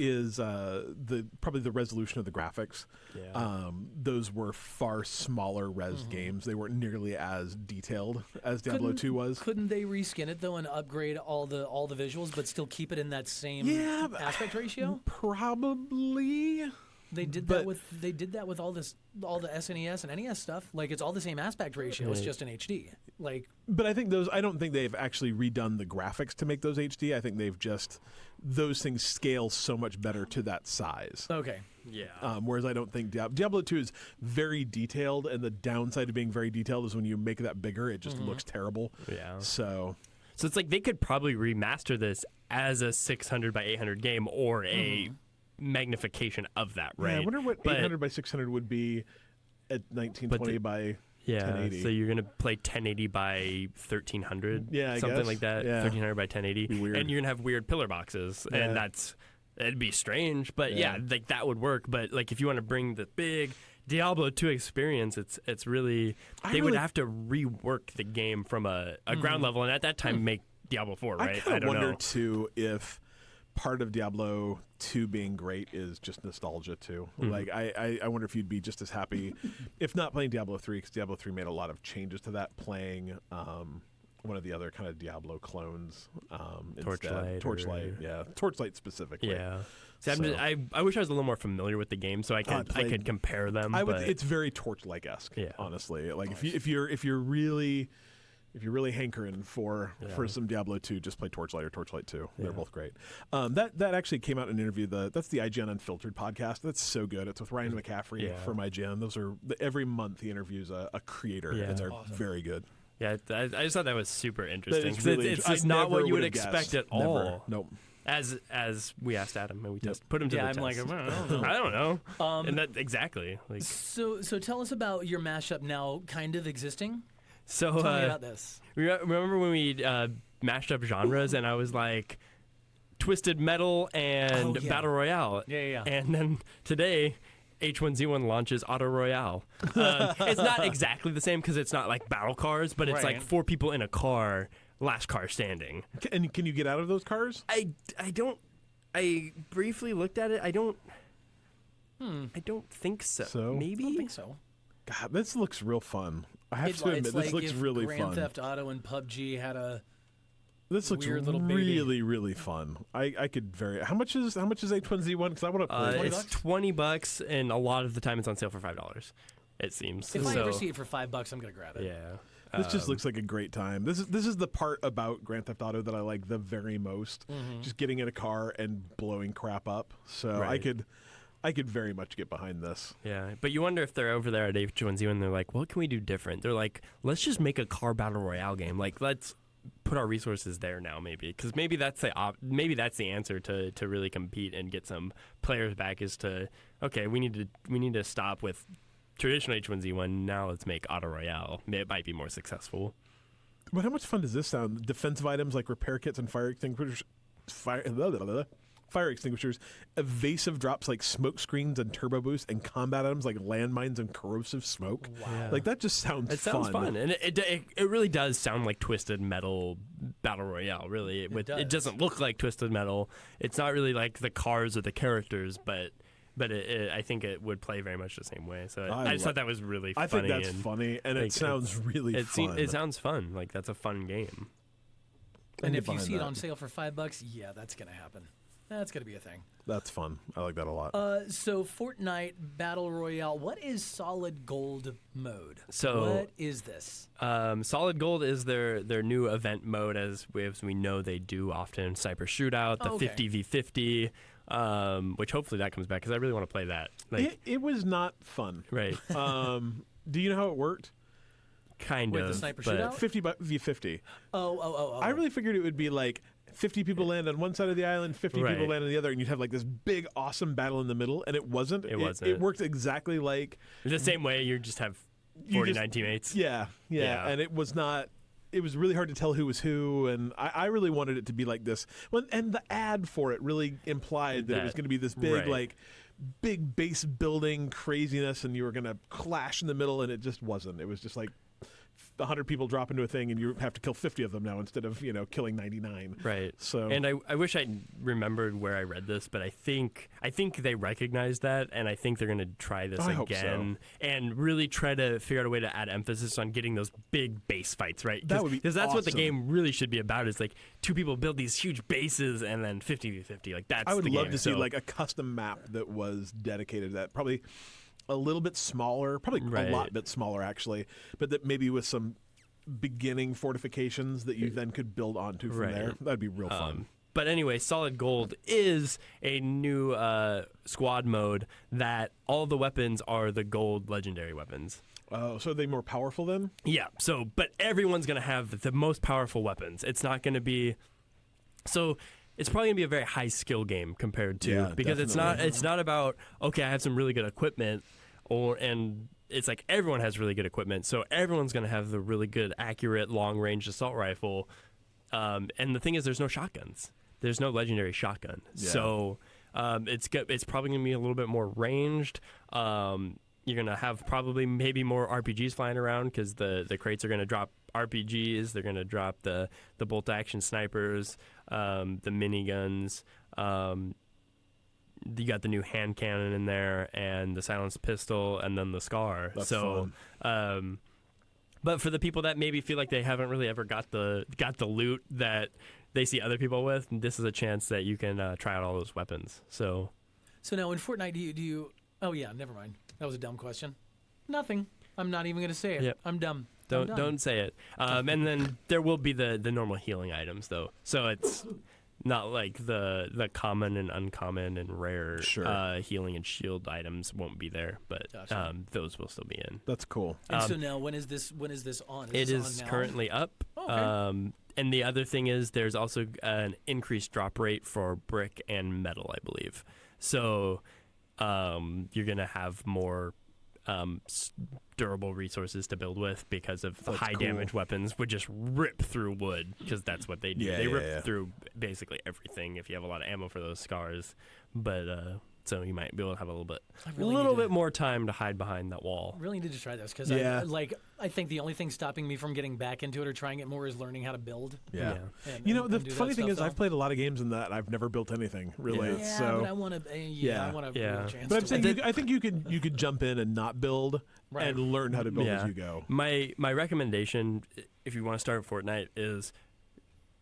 probably the resolution of the graphics. Yeah. Those were far smaller res games. They weren't nearly as detailed as Diablo 2 was. Couldn't they reskin it though and upgrade all the visuals, but still keep it in that same Yeah, but- aspect ratio? Probably. They did but- that with all the SNES and NES stuff. Like it's all the same aspect ratio. It's Right. just in HD. Like But I think I don't think they've actually redone the graphics to make those HD. I think they've just, those things scale so much better to that size. okay. Yeah. Whereas I don't think Diablo 2 is very detailed, and the downside of being very detailed is when you make that bigger, it just looks terrible. Yeah. So, So it's like they could probably remaster this as a 600 by 800 game or a magnification of that, right? yeah, I wonder what But- 800 by 600 would be at 1920 by Yeah, 1080. so you're gonna play 1080 by 1300, Yeah, I something guess. like that. Yeah. 1300 by 1080, Be weird. and you're gonna have weird pillar boxes, Yeah. and it'd be strange, but Yeah. like that would work. But like if you want to bring the big Diablo 2 experience, it's really they would really- have to rework the game from a ground level, and at that time make Diablo 4, right? I kind of don't wonder know. too if part of Diablo 2 being great is just nostalgia too. Mm-hmm. Like I wonder if you'd be just as happy if not playing Diablo 3, because Diablo 3 made a lot of changes to that, playing one of the other kind of Diablo clones. Torchlight Torchlight, or- yeah, Torchlight specifically. Yeah. See, So- I wish I was a little more familiar with the game so I could played- I could compare them. I would. but It's very Torchlight-esque, Yeah. honestly. Like if you're really if you're really hankering for some Diablo 2, just play Torchlight or Torchlight 2. They're both great. That actually came out in an interview. That's the IGN Unfiltered podcast. That's so good. It's with Ryan McCaffrey from IGN. Those are every month he interviews a creator, and they're very good. Yeah, I just thought that was super interesting. Really it's just not what you would expect at all. Never. Nope. As we asked Adam, and we just put him to the test. I'm like, I don't know. And that exactly. Like, so tell us about your mashup now kind of existing. so Tell me about this. remember when we mashed up genres, and I was like, Twisted Metal and Battle Royale. Yeah. And then today, H1Z1 launches Auto Royale. It's not exactly the same because it's not like battle cars, but it's like 4 people in a car, last car standing. And can you get out of those cars? I don't. I briefly looked at it. I don't think so. Maybe. I don't think so. God, this looks real fun. I have to admit, It's this like looks if really Grand fun. Theft Auto and PUBG had a This looks weird little baby. really, really fun. I could very. How much is H1Z1? Because I want to play. It's $20, and a lot of the time it's on sale for $5. It seems. If I ever see it for $5, I'm gonna grab it. Yeah. This just looks like a great time. This is the part about Grand Theft Auto that I like the very most. Just getting in a car and blowing crap up. So I could very much get behind this. Yeah, but you wonder if they're over there at H1Z1 and they're like, what can we do different? They're like, let's just make a car battle royale game. Like, let's put our resources there now, maybe, because maybe that's the answer to really compete and get some players back. Is to we need to stop with traditional H1Z1. Now let's make Auto Royale. It might be more successful. But how much fun does this sound? Defensive items like repair kits and fire extinguishers. Fire extinguishers, evasive drops like smoke screens and turbo boost, and combat items like landmines and corrosive smoke. Wow. Like, that just sounds fun. It sounds fun, and it really does sound like Twisted Metal Battle Royale. Really, it doesn't look like Twisted Metal. It's not really like the cars or the characters, but I think it would play very much the same way. So I just thought that was really funny. I think that's funny, and it sounds really fun. It sounds fun. Like, that's a fun game. And if you see it on sale for $5, yeah, that's gonna happen. That's going to be a thing. That's fun. I like that a lot. So Fortnite Battle Royale, what is Solid Gold mode? So what is this? Solid Gold is their new event mode, as we know they do often. Sniper Shootout, the 50v50, which hopefully that comes back, because I really want to play that. Like, it was not fun. Right. Do you know how it worked? Kind With of. the Sniper but Shootout? 50v50. Oh. I really figured it would be like 50 people land on one side of the island, 50 people land on the other, and you'd have like this big, awesome battle in the middle, and it wasn't. It wasn't. It worked exactly like... The same way you just have 49 teammates. Yeah, and it was not... It was really hard to tell who was who, and I really wanted it to be like this. Well, and the ad for it really implied that it was going to be this big, big base building craziness, and you were going to clash in the middle, and it just wasn't. It was just like 100 people drop into a thing, and you have to kill 50 of them now instead of killing 99. Right. So, and I wish I remembered where I read this, but I think they recognize that, and I think they're going to try this I hope again so. and really try to figure out a way to add emphasis on getting those big base fights, right? That would be because that's what the awesome. game really should be about. Is like 2 people build these huge bases and then 50v50. Like, that's I would the love game. to see So- like a custom map that was dedicated to that. Probably a little bit smaller, probably a lot bit smaller actually, but that maybe with some beginning fortifications that you then could build onto from there. That'd be real fun. But anyway, Solid Gold is a new squad mode that all the weapons are the gold legendary weapons. So are they more powerful then? Yeah. So, but everyone's going to have the most powerful weapons. It's not going to be... So it's probably going to be a very high skill game compared to... because it's not about, okay, I have some really good equipment, and it's like everyone has really good equipment, so everyone's going to have the really good, accurate, long-range assault rifle. And the thing is, there's no shotguns. There's no legendary shotgun. Yeah. So it's probably going to be a little bit more ranged. You're going to have probably maybe more RPGs flying around, because the crates are going to drop RPGs. They're going to drop the bolt-action snipers, the miniguns. You got the new hand cannon in there, and the silenced pistol, and then the SCAR. That's fun. But for the people that maybe feel like they haven't really ever got the loot that they see other people with, this is a chance that you can try out all those weapons. So now in Fortnite, do you? Oh yeah, never mind. That was a dumb question. Nothing. I'm not even going to say it. Yep. I'm dumb. Don't done. don't say it. And then there will be the normal healing items though, so it's not like the common and uncommon and rare Sure. healing and shield items won't be there, but Gotcha. those will still be in. That's cool. And so now, when is this on? It this is on now? currently up. Oh, okay. And the other thing is there's also an increased drop rate for brick and metal, I believe. So you're going to have more durable resources to build with because of the That's high cool. damage weapons would just rip through wood because that's what they do. Yeah, they yeah, rip yeah. through basically everything if you have a lot of ammo for those scars. But so you might be able to have a I little need to- bit more time to hide behind that wall. Really need to try this because Yeah. I think the only thing stopping me from getting back into it or trying it more is learning how to build. Yeah. And, You know, and the do that funny thing stuff, is, though. I've played a lot of games in that I've never built anything really. Yeah, So but I want to. Yeah. I want a Yeah. real chance. But I'm to saying, win. I think you could jump in and not build Right. and learn how to build Yeah. as you go. My recommendation, if you want to start Fortnite, is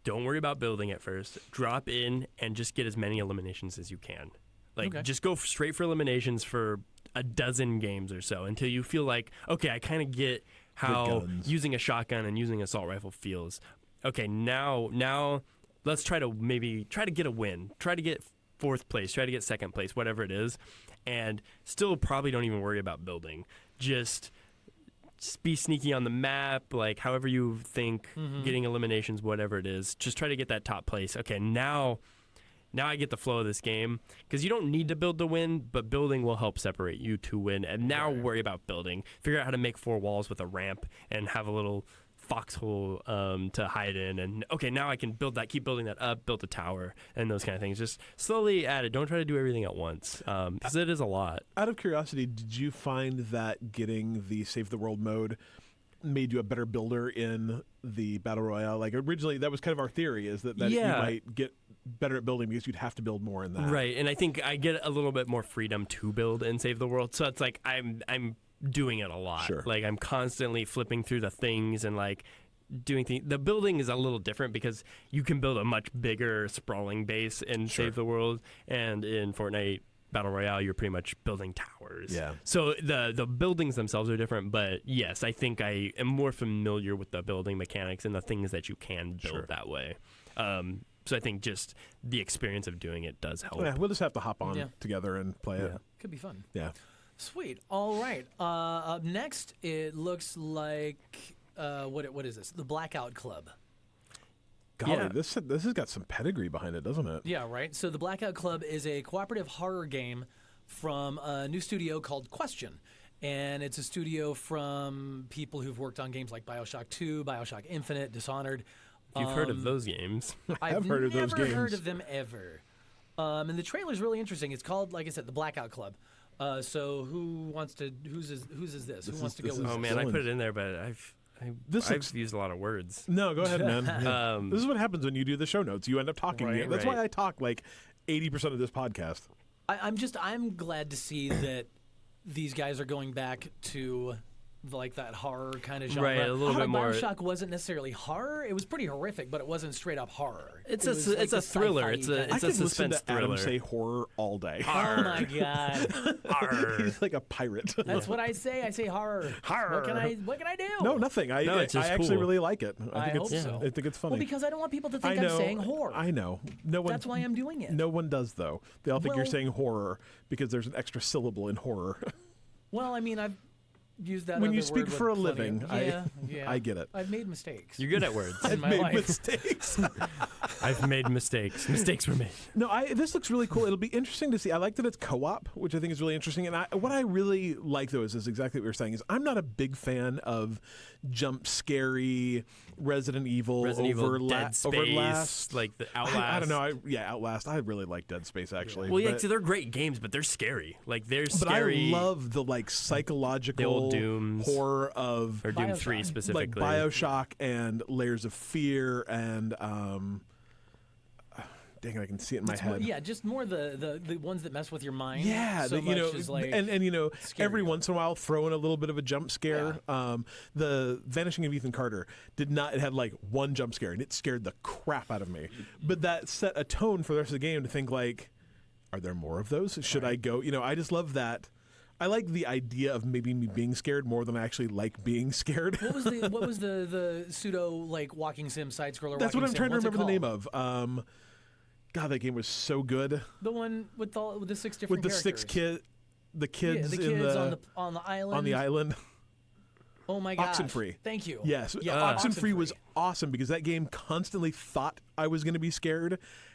don't worry about building at first. Drop in and just get as many eliminations as you can. Like, Okay. just go straight for eliminations for a dozen games or so until you feel like, okay, I kind of get how guns. using a shotgun and using an assault rifle feels. Okay, now let's try to get a win. Try to get fourth place. Try to get second place, whatever it is. And still probably don't even worry about building. Just be sneaky on the map, like however you think, getting eliminations, whatever it is. Just try to get that top place. Okay, now I get the flow of this game because you don't need to build to win, but building will help separate you to win. And now worry about building. Figure out how to make 4 walls with a ramp and have a little foxhole to hide in. And okay, now I can build that, keep building that up, build a tower, and those kind of things. Just slowly add it. Don't try to do everything at once because it is a lot. Out of curiosity, did you find that getting the Save the World mode made you a better builder in the Battle Royale? Like originally, that was kind of our theory, is that you Yeah. might get better at building because you'd have to build more in that. Right, and I think I get a little bit more freedom to build and save the world. So it's like I'm doing it a lot. Sure. Like I'm constantly flipping through the things and like doing things. The building is a little different because you can build a much bigger sprawling base in Sure. Save the World, and in Fortnite Battle Royale you're pretty much building towers. Yeah. So the buildings themselves are different, but yes, I think I am more familiar with the building mechanics and the things that you can build Sure. that way. So I think just the experience of doing it does help. Yeah, we'll just have to hop on Yeah. together and play it. Could be fun. Yeah. Sweet. All right. Up next, it looks like what is this? The Blackout Club. Golly, Yeah. this has got some pedigree behind it, doesn't it? Yeah, right. So the Blackout Club is a cooperative horror game from a new studio called Question. And it's a studio from people who've worked on games like BioShock 2, BioShock Infinite, Dishonored. You've heard of those games. I've heard of those never heard games. of them ever. And the trailer's really interesting. It's called, like I said, the Blackout Club. So who's this? Who wants to go this with is- Oh this? man, I Dylan. put it in there, but I've This looks- used a lot of words. No, go ahead, man. Yeah. Um, This is what happens when you do the show notes. You end up talking. Right, That's right. why I talk like 80% of this podcast. I'm glad to see that these guys are going back to like that horror kind of genre. Right, a little bit more- BioShock wasn't necessarily horror. It was pretty horrific, but it wasn't straight up horror. It's It a was s- like it's a the thriller. sci-fi It's a- kind it's I of- could listen suspense to Adam thriller. say horror all day. Oh my god, He's like a pirate. that's what I say. I say horror. Horror. What can I do? No, nothing. I No, it's just actually cool. really like it. I think hope it's so. I think it's funny. Well, because I don't want people to I think I'm know. saying horror. I know. No one. That's why I'm doing it. No one does though. They all think you're Well- saying horror because there's an extra syllable in horror. Well, I mean, I've used that. When other you speak word with for a plenty of- living, yeah, I get it. I've made mistakes. You're good at words. in my Made life. mistakes. I've made mistakes. Mistakes were made. No, this looks really cool. It'll be interesting to see. I like that it's co-op, which I think is really interesting. And what I really like, though, is exactly what you're saying. Is I'm not a big fan of jump scary Resident Evil, Dead Space, Outlast. like the Outlast. I don't know. Outlast. I really like Dead Space actually. Well, yeah, but, so they're great games, but they're scary. Like they're but scary. I love the like psychological The old Dooms. horror of or Doom BioShock. 3 Like specifically. like Bioshock and Layers of Fear and dang it, I can see it in my It's more- head. yeah, just more the ones that mess with your mind. Yeah, so you know, much as like and you know, scary. every once in a while, throw in a little bit of a jump scare. The Vanishing of Ethan Carter did not. It had like one jump scare, and it scared the crap out of me. But that set a tone for the rest of the game to think like, are there more of those? Should I go? You know, I just love that. I like the idea of maybe me being scared more than I actually like being scared. What was the pseudo like walking sim side scroller? That's what I'm trying to What's it remember the name called? of. God, that game was so good. The one with the 6 different With the characters. the kids, the in kids the, on the island. on the island. Oh my gosh. Oxenfree. Thank you. Yes, Yeah, Oxenfree was awesome because that game constantly thought I was going to be scared,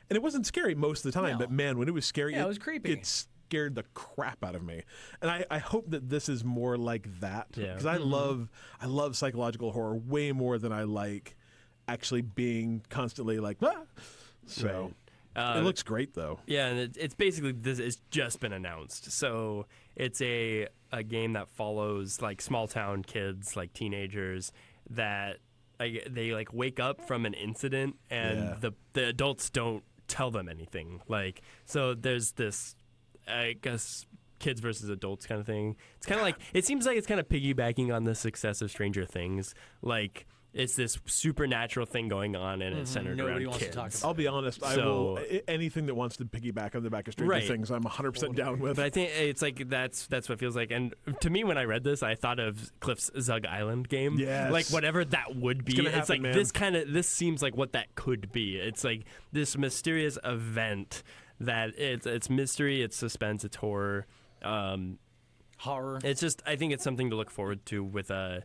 and it wasn't scary most of the time. No. But man, when it was scary, Yeah, it was creepy. It scared the crap out of me, and I hope that this is more like that Yeah. because I love psychological horror way more than I like actually being constantly like ah. So Right. it looks great though. Yeah, and it's basically this. It's just been announced, so it's a game that follows like small town kids, like teenagers that they like wake up from an incident, and Yeah. the adults don't tell them anything. Like so, there's this, I guess, kids versus adults kind of thing. It's kind of like it seems like it's kind of piggybacking on the success of Stranger Things, like. It's this supernatural thing going on, and it's centered Nobody around wants to kids. talk about I'll be honest. I So- will anything that wants to piggyback on the back of Stranger Right. Things. I'm 100% down with. But I think it's like that's what it feels like. And to me, when I read this, I thought of Cliff's Zug Island game. Yes. Like whatever that would be. gonna It's happen, like man. this seems like what that could be. It's like this mysterious event that it's mystery, it's suspense, it's horror. horror. It's just I think it's something to look forward to with a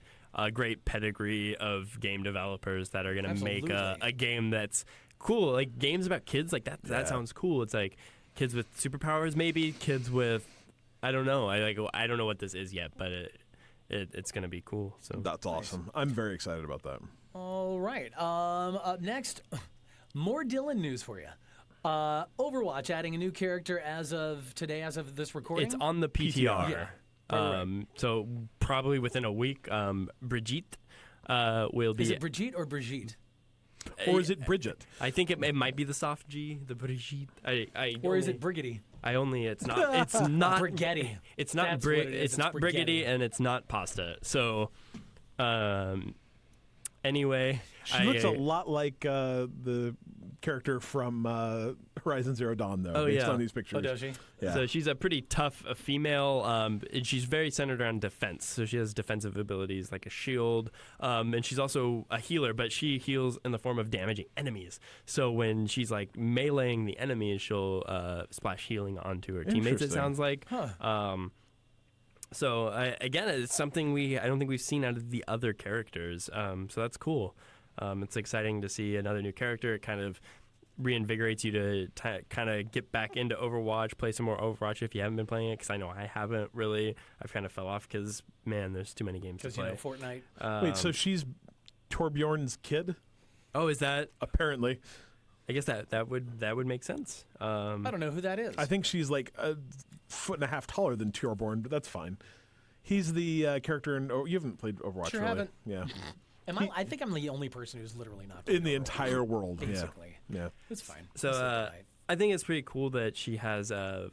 great pedigree of game developers that are going to make Absolutely. a game that's cool. Like games about kids, like that Yeah. sounds cool. It's like kids with superpowers, maybe kids with I don't know. I don't know what this is yet, but it's going to be cool. So That's awesome. I'm very excited about that. All right. Up next, more Dylan news for you. Overwatch adding a new character as of today, as of this recording. it's on the PTR. Yeah. Right. So probably within a week, Brigitte will be. Is it Brigitte or Brigitte? Or is it Bridget? I think it might be the soft G, the Brigitte. Or is it Brigitte? It's not. It's not. Brigetti. It's not. That's what it is. It's It's not Brigetti. Brigetti, and it's not pasta. So, anyway, She looks a lot like the character from Horizon Zero Dawn, though, Oh, based yeah. on these pictures. Oh, does she? Yeah. So she's a pretty tough female, and she's very centered around defense. So she has defensive abilities like a shield, and she's also a healer, but she heals in the form of damaging enemies. So when she's like meleeing the enemies, she'll splash healing onto her teammates. It Interesting. sounds like. Huh. So again, it's something I don't think we've seen out of the other characters. So that's cool. It's exciting to see another new character. It kind of reinvigorates you to kind of get back into Overwatch, play some more Overwatch if you haven't been playing it. Because I know I haven't really. I've kind of fell off because man, there's too many games to Because, you play. know, Fortnite. Wait, so she's Torbjorn's kid? Oh, is that? Apparently. I guess that would make sense. I don't know who that is. I think she's like a foot and a half taller than Torbjorn, but that's fine. He's the character in. Oh, you haven't played Overwatch, Sure really? haven't. Yeah. I think I'm the only person who's literally not In the playing entire world. Basically. Yeah. It's fine. So It's alright. I think it's pretty cool that she has the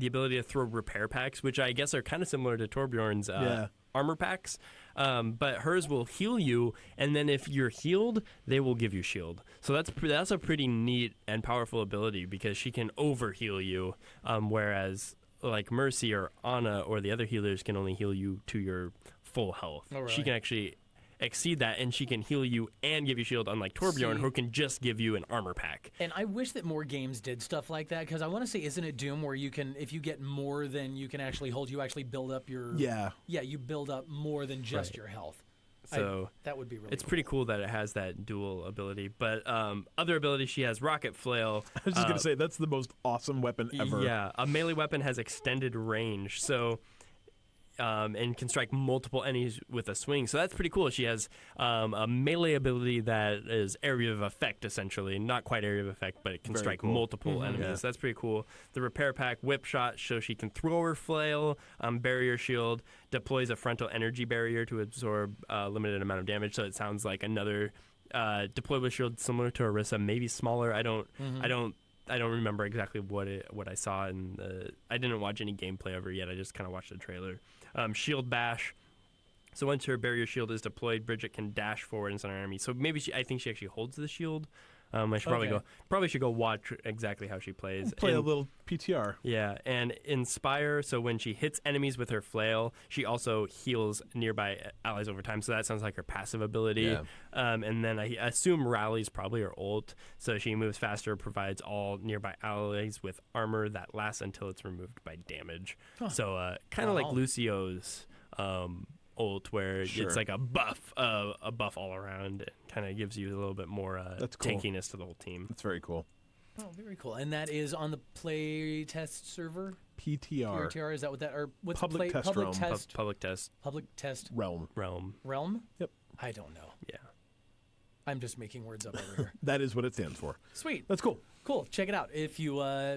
ability to throw repair packs, which I guess are kind of similar to Torbjorn's Yeah. armor packs. But hers will heal you, and then if you're healed, they will give you shield. So that's a pretty neat and powerful ability because she can over heal you, whereas like Mercy or Ana or the other healers can only heal you to your full health. Oh, really? She can actually exceed that, and she can heal you and give you shield, unlike Torbjorn, See- who can just give you an armor pack. And I wish that more games did stuff like that because I want to say, isn't it Doom where you can, if you get more than you can actually hold, you actually build up your. Yeah. Yeah, you build up more than just Right. your health. So That would be really. it's pretty cool that it has that dual ability. But other abilities, she has Rocket Flail. I was just going to say, that's the most awesome weapon ever. Yeah, a melee weapon has extended range, so and can strike multiple enemies with a swing. So that's pretty cool. She has a melee ability that is area of effect, essentially. Not quite area of effect, but it can Very strike cool. multiple enemies. Yeah. So that's pretty cool. The repair pack, Whip Shot, so she can throw her flail, barrier shield, deploys a frontal energy barrier to absorb a limited amount of damage. So it sounds like another deployable shield similar to Orisa, maybe smaller. I don't remember exactly what I saw in the. I didn't watch any gameplay of her yet. I just kind of watched the trailer. Shield bash. So once her barrier shield is deployed, Bridget can dash forward and stun her enemy. So maybe I think she actually holds the shield. I should probably should go watch exactly how she plays. Play a little PTR. Yeah, and Inspire, so when she hits enemies with her flail, she also heals nearby allies over time, so that sounds like her passive ability. Yeah. And then I assume Rally's probably her ult, so she moves faster, provides all nearby allies with armor that lasts until it's removed by damage. So kind of like Lucio's ult, where it's like a buff all around. It kind of gives you a little bit more That's cool. tankiness to the whole team. That's very cool. Oh, very cool. And that is on the play test server? PTR. PTR, is that what that, or what's Public the test realm. Public test Realm. Realm? Yep. I don't know. Yeah. I'm just making words up over here. That is what it stands for. Sweet. That's cool. Cool. Check it out. If you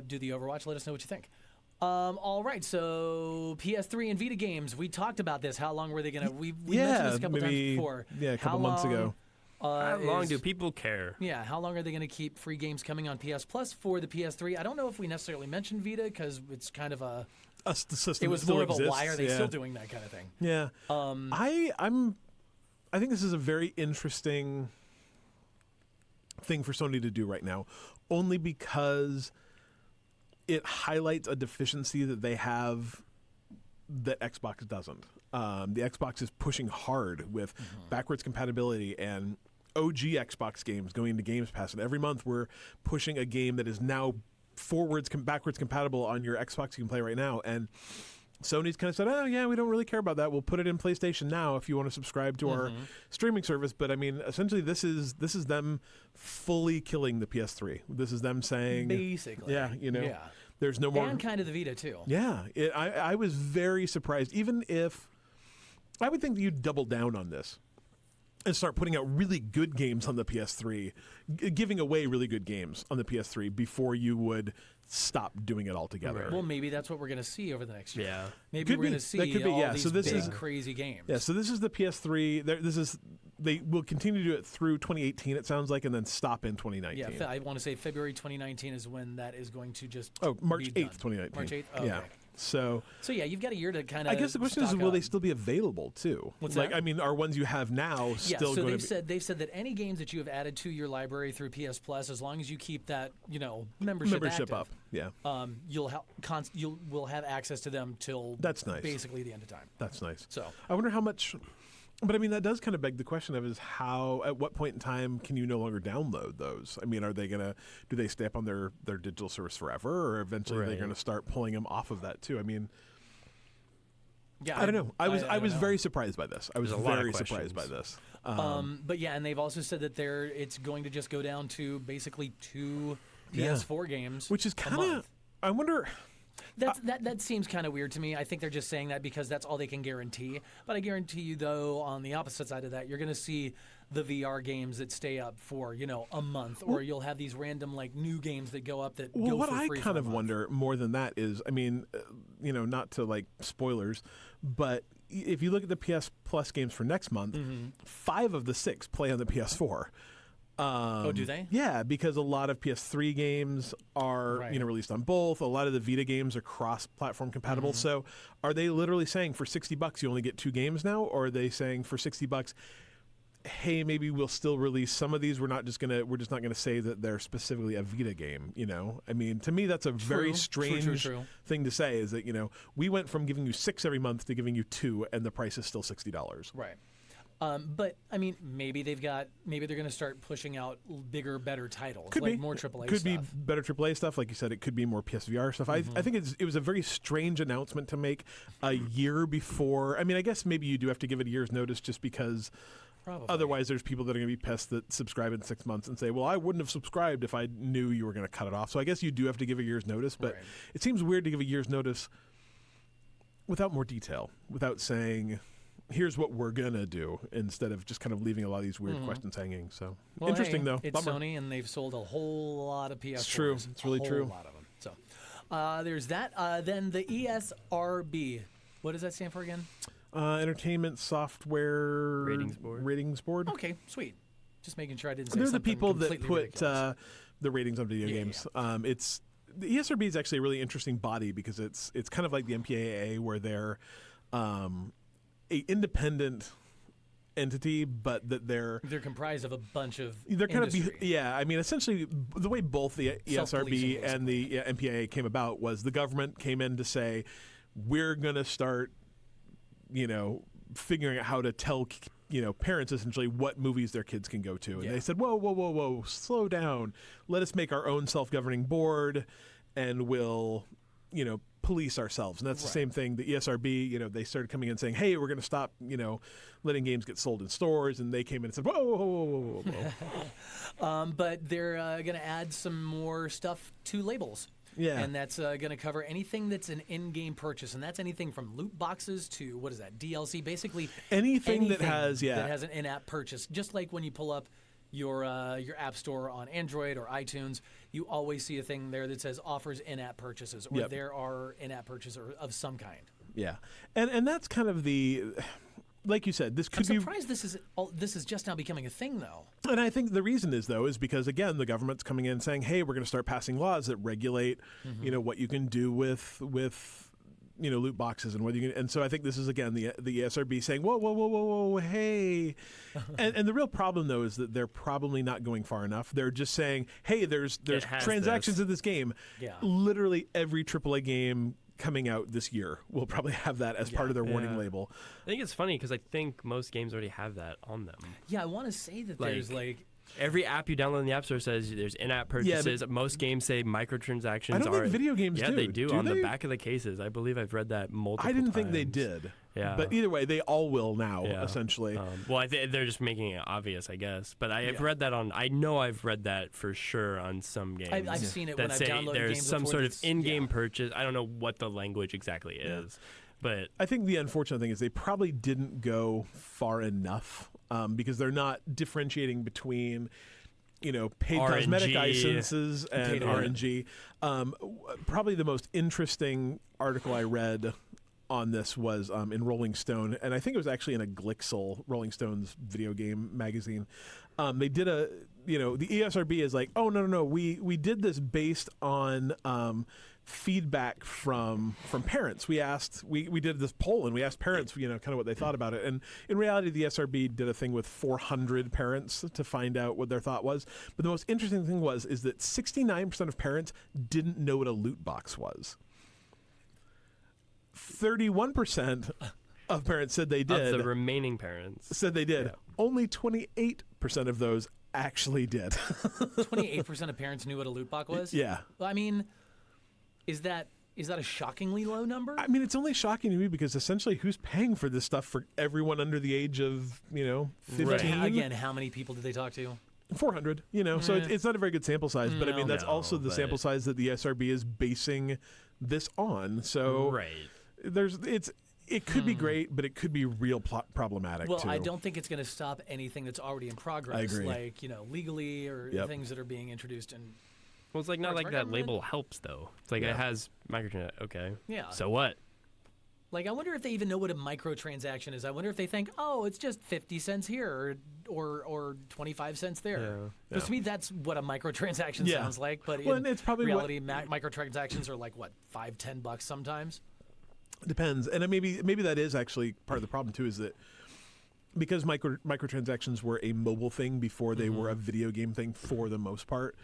do the Overwatch, let us know what you think. All right, so PS3 and Vita games. We talked about this. How long were they going to... We mentioned this a couple times before. Yeah, a couple months ago. How long do people care? Yeah, how long are they going to keep free games coming on PS Plus for the PS3? I don't know if we necessarily mentioned Vita because it's kind of a... The system it was still more of exists. a why are they still doing that kind of thing? Yeah. I think this is a very interesting thing for Sony to do right now, only because it highlights a deficiency that they have that Xbox doesn't. The Xbox is pushing hard with backwards compatibility and OG Xbox games going into Games Pass, and every month we're pushing a game that is now backwards compatible on your Xbox you can play right now. And Sony's kind of said, oh yeah, we don't really care about that. We'll put it in PlayStation Now if you want to subscribe to our streaming service. But I mean, essentially, this is them fully killing the PS3. This is them saying, basically, yeah, there's no more. And kind of the Vita too. Yeah, I was very surprised. Even if I would think that you'd double down on this and start putting out really good games on the PS3, giving away really good games on the PS3 before you would stop doing it altogether. Well, maybe that's what we're going to see over the next year. Yeah. Maybe we're going to see all these so this big, is crazy games. Yeah, so this is the PS3. They will continue to do it through 2018, it sounds like, and then stop in 2019. Yeah, I want to say February 2019 is when that is going to just March be 8th, done. 2019. March 8th? Okay. Yeah. So yeah, you've got a year to kind of. I guess the question is, will they still be available too? What's like, that? I mean, are ones you have now still going to be? They've said that any games that you have added to your library through PS Plus, as long as you keep that membership active, up, yeah, you will have access to them till that's nice. Basically the end of time. That's nice. So I wonder how much. But I mean, that does kind of beg the question of at what point in time can you no longer download those? I mean, do they stay up on their digital service forever, or eventually they're going to start pulling them off of that too? I mean, yeah, I don't know. I was very surprised by this. I was very surprised by this. But yeah, and they've also said that it's going to just go down to basically 2 PS4 games, which is kind of. I wonder. That seems kind of weird to me. I think they're just saying that because that's all they can guarantee. But I guarantee you, though, on the opposite side of that, you're going to see the VR games that stay up for a month, or you'll have these random new games that go up that go for free. What I kind of month. wonder more than that is, I mean, not to spoilers, but if you look at the PS Plus games for next month, 5 of the 6 play on the PS4. Do they? Yeah, because a lot of PS3 games are released on both. A lot of the Vita games are cross-platform compatible. So, are they literally saying for $60 you only get 2 games now, or are they saying for $60, hey, maybe we'll still release some of these? We're just not gonna say that they're specifically a Vita game. I mean, to me that's a very strange thing to say. Is that we went from giving you 6 every month to giving you 2, and the price is still $60. Right. But I mean, maybe they're going to start pushing out bigger, better titles, more AAA. Could stuff. be better AAA stuff, like you said. It could be more PSVR stuff. I think it was a very strange announcement to make a year before. I mean, I guess maybe you do have to give it a year's notice, just because. Probably. Otherwise, there's people that are going to be pissed that subscribe in 6 months and say, "Well, I wouldn't have subscribed if I knew you were going to cut it off." So I guess you do have to give a year's notice, but it seems weird to give a year's notice without more detail, without saying, here's what we're going to do, instead of just kind of leaving a lot of these weird questions hanging. So interesting, though. It's Bummer. Sony, and they've sold a whole lot of PS4s. It's true. It's really true. A whole lot of them. So there's that. Then the ESRB. What does that stand for again? Entertainment Software Ratings Board. Okay, sweet. Just making sure I didn't say They're something the people that completely put ridiculous. the ratings on video games. It's the ESRB is actually a really interesting body because it's kind of like the MPAA, where they're a independent entity, but that they're comprised of a bunch of kind industry. of I mean, essentially the way both the Self-policing, ESRB and the MPAA came about was the government came in to say, we're going to start, figuring out how to tell parents essentially what movies their kids can go to, and they said, whoa, slow down, let us make our own self-governing board, and we'll police ourselves. And that's the same thing. The ESRB, they started coming in saying, hey, we're going to stop letting games get sold in stores, and they came in and said, whoa. But they're going to add some more stuff to labels. Yeah. And that's going to cover anything that's an in-game purchase, and that's anything from loot boxes to, what is that, DLC? Basically anything that has an in-app purchase. Just like when you pull up your app store on Android or iTunes, you always see a thing there that says offers in-app purchases, or there are in-app purchases of some kind. Yeah. And that's kind of the... Like you said, this could be... I'm surprised this is just now becoming a thing, though. And I think the reason is because, again, the government's coming in saying, hey, we're going to start passing laws that regulate, what you can do with loot boxes and whether you can... And so I think this is, again, the ESRB saying, whoa, hey. and the real problem, though, is that they're probably not going far enough. They're just saying, hey, there's transactions in this game. Yeah. Literally every AAA game coming out this year will probably have that as part of their warning label. I think it's funny because I think most games already have that on them. Yeah, I want to say that there's every app you download in the App Store says there's in-app purchases. Yeah, most games say microtransactions. I don't think video games do. Yeah, they do on they? the back of the cases. I believe I've read that multiple times. I didn't think they did. Yeah. But either way, they all will now, essentially. They're just making it obvious, I guess. But I've read that I know I've read that for sure on some games. I've seen it that when I've say downloaded there's games some before sort of that's- in-game purchase. I don't know what the language exactly is. But I think the unfortunate thing is they probably didn't go far enough because they're not differentiating between... paid RNG, cosmetic licenses and RNG. Probably the most interesting article I read on this was in Rolling Stone, and I think it was actually in a Glixel, Rolling Stone's video game magazine. They did the ESRB is like, oh, no, we did this based on feedback from parents. We did this poll and we asked parents, kind of what they thought about it. And in reality, the SRB did a thing with 400 parents to find out what their thought was. But the most interesting thing is that 69% of parents didn't know what a loot box was. 31% of parents said they did. Of the remaining parents said they did. Yeah. Only 28% of those actually did. 28% of parents knew what a loot box was? Yeah. Well, I mean, is that a shockingly low number? I mean, it's only shocking to me because essentially who's paying for this stuff for everyone under the age of, 15? Right. Again, how many people did they talk to? 400, so it's not a very good sample size, but I mean, that's also the sample size that the SRB is basing this on. So it could be great, but it could be real problematic well, too. I don't think it's going to stop anything that's already in progress. I agree. Like, legally or things that are being introduced in. Well, it's like not like that label helps though. It's like it has microtransaction. Okay. Yeah. So what? Like, I wonder if they even know what a microtransaction is. I wonder if they think, oh, it's just 50 cents here or 25 cents there. Because to me, that's what a microtransaction sounds like. But in it's probably reality, microtransactions are like, what, $5-10 sometimes? Depends. And maybe that is actually part of the problem, too, is that because microtransactions were a mobile thing before they were a video game thing for the most part,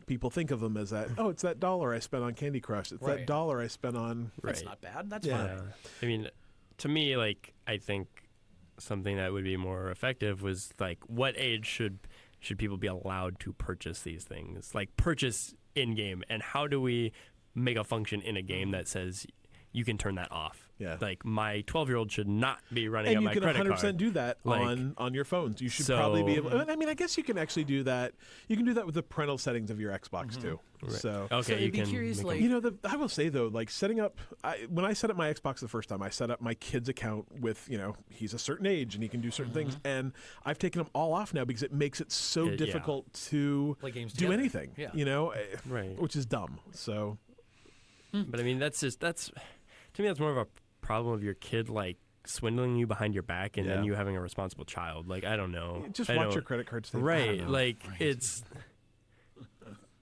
people think of them as that, oh, it's that $1 I spent on Candy Crush. It's that $1 I spent on... That's not bad. That's fine. I mean, to me, like, I think something that would be more effective was, like, what age should people be allowed to purchase these things? Like, purchase in-game, and how do we make a function in a game that says you can turn that off? Yeah. Like, my 12-year-old should not be running out my credit card. And you can 100% do that on your phones. You should probably be able... I mean, I guess you can actually do that. You can do that with the parental settings of your Xbox, too. Right. So you'd be curious, like... I will say, though, like, setting up... when I set up my Xbox the first time, I set up my kid's account with, he's a certain age and he can do certain things. And I've taken them all off now because it makes it so difficult to do anything, which is dumb. So... But, I mean, that's... To me, that's more of a problem of your kid, like, swindling you behind your back and then you having a responsible child. Like, I don't know. Just watch your credit card statement. Right. Like, it's...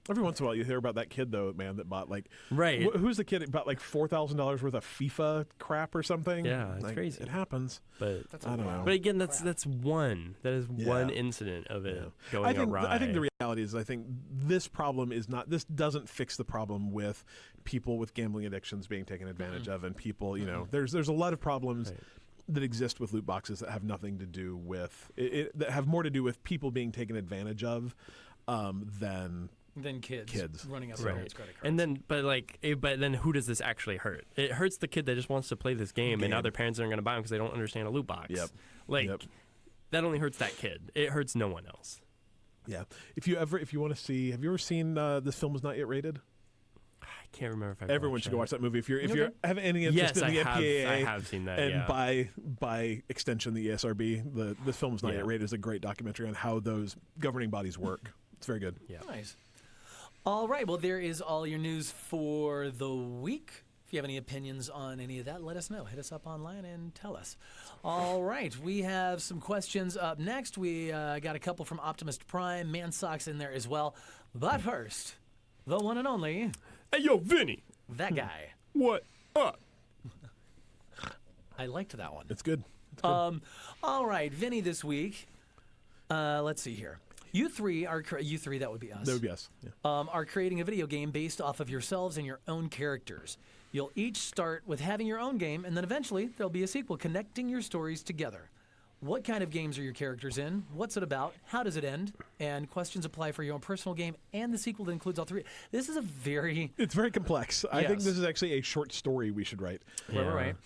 Every once in a while, you hear about that kid though, man, that bought like Right. Who's the kid that bought like $4,000 worth of FIFA crap or something? Yeah, it's Like, crazy. It happens. But That's I don't know. but again, that's one. That is one Yeah. incident of it Yeah. going awry. I think the reality is, I think this problem is not. This doesn't fix the problem with people with gambling addictions being taken advantage of, and people. You know, there's a lot of problems. Right. That exist with loot boxes that have nothing to do with that have more to do with people being taken advantage of than Kids running up Right. parents' credit cards. And then, but then, who does this actually hurt? It hurts the kid that just wants to play this game, and now their parents aren't going to buy them because they don't understand a loot box. Yep. Like Yep. that only hurts that kid. It hurts no one else. Yeah. If you want to see, have you ever seen this film is not yet rated? I can't remember if I. Everyone should go watch that movie if you have any interest Yes, in the MPAA. I have seen that. And yeah. by extension, the ESRB. The film is not Yeah. yet rated is a great documentary on how those governing bodies work. It's very good. Yeah. Nice. All right. Well, there is all your news for the week. If you have any opinions on any of that, let us know. Hit us up online and tell us. All right. We have some questions up next. We got a couple from Optimus Prime, Mansock's in there as well. But first, the one and only, Hey, yo, Vinny. that guy. What up? I liked that one. It's good. All right, Vinny, this week. Let's see here. You three are you three. That would be us. That would be us. Yeah. Are creating a video game based off of yourselves and your own characters. You'll each start with having your own game, and then eventually there'll be a sequel connecting your stories together. What kind of games are your characters in? What's it about? How does it end? And questions apply for your own personal game and the sequel that includes all three. This is a very It's very complex. I think Yes. this is actually a short story we should write. right.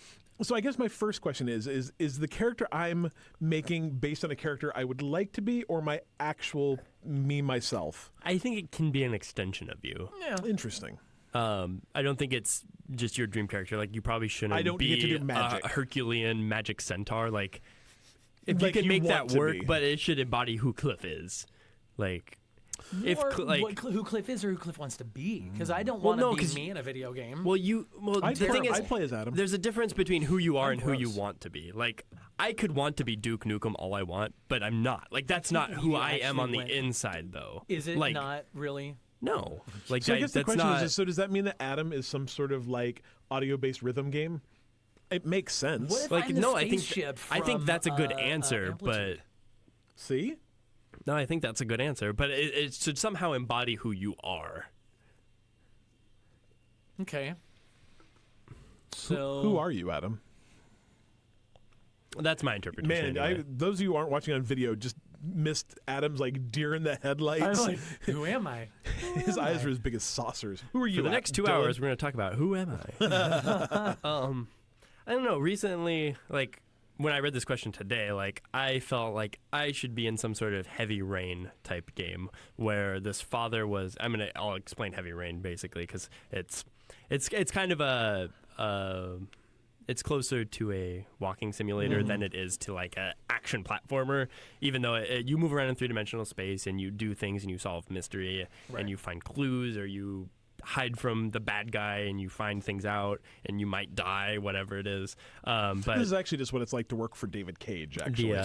So I guess my first question is the character I'm making based on a character I would like to be or my actual me myself? I think it can be an extension of you. Yeah. Interesting. I don't think it's just your dream character. Like you probably shouldn't I don't be get to do magic. a Herculean magic centaur. Like if Like you can you make want that to work, be. but it should embody who Cliff is. Like if Or like who Cliff is or who Cliff wants to be. Because I don't Well, want to no, be 'cause me in a video game. well the thing is I play as Adam. there's a difference between who you are I'm and who you gross. want to be. Like I could want to be Duke Nukem all I want, but I'm not. Like that's not You who I am actually on the went- inside though. Is it like, not really? No. Like So I guess the that's question not, is, so does that mean that Adam is some sort of like audio-based rhythm game? It makes sense. What if like I'm the no, spaceship I think from, that's a good answer, Amplitude? See? No, I think that's a good answer, but it should somehow embody who you are. Okay. So Who are you, Adam? That's my interpretation. Man, anyway. those of you who aren't watching on video just missed Adam's like deer in the headlights. I'm like, who am I? His eyes are as big as saucers. Who are you? For the next 2 Dylan? hours, we're going to talk about who am I. I don't know. Recently, like when I read this question today, like I felt like I should be in some sort of Heavy Rain type game where this father was. I'll explain Heavy Rain basically because it's kind of it's closer to a walking simulator than it is to like a action platformer. Even though you move around in three-dimensional space and you do things and you solve mystery Right. and you find clues or you hide from the bad guy and you find things out and you might die, whatever it is. But This is actually just what it's like to work for David Cage. Actually,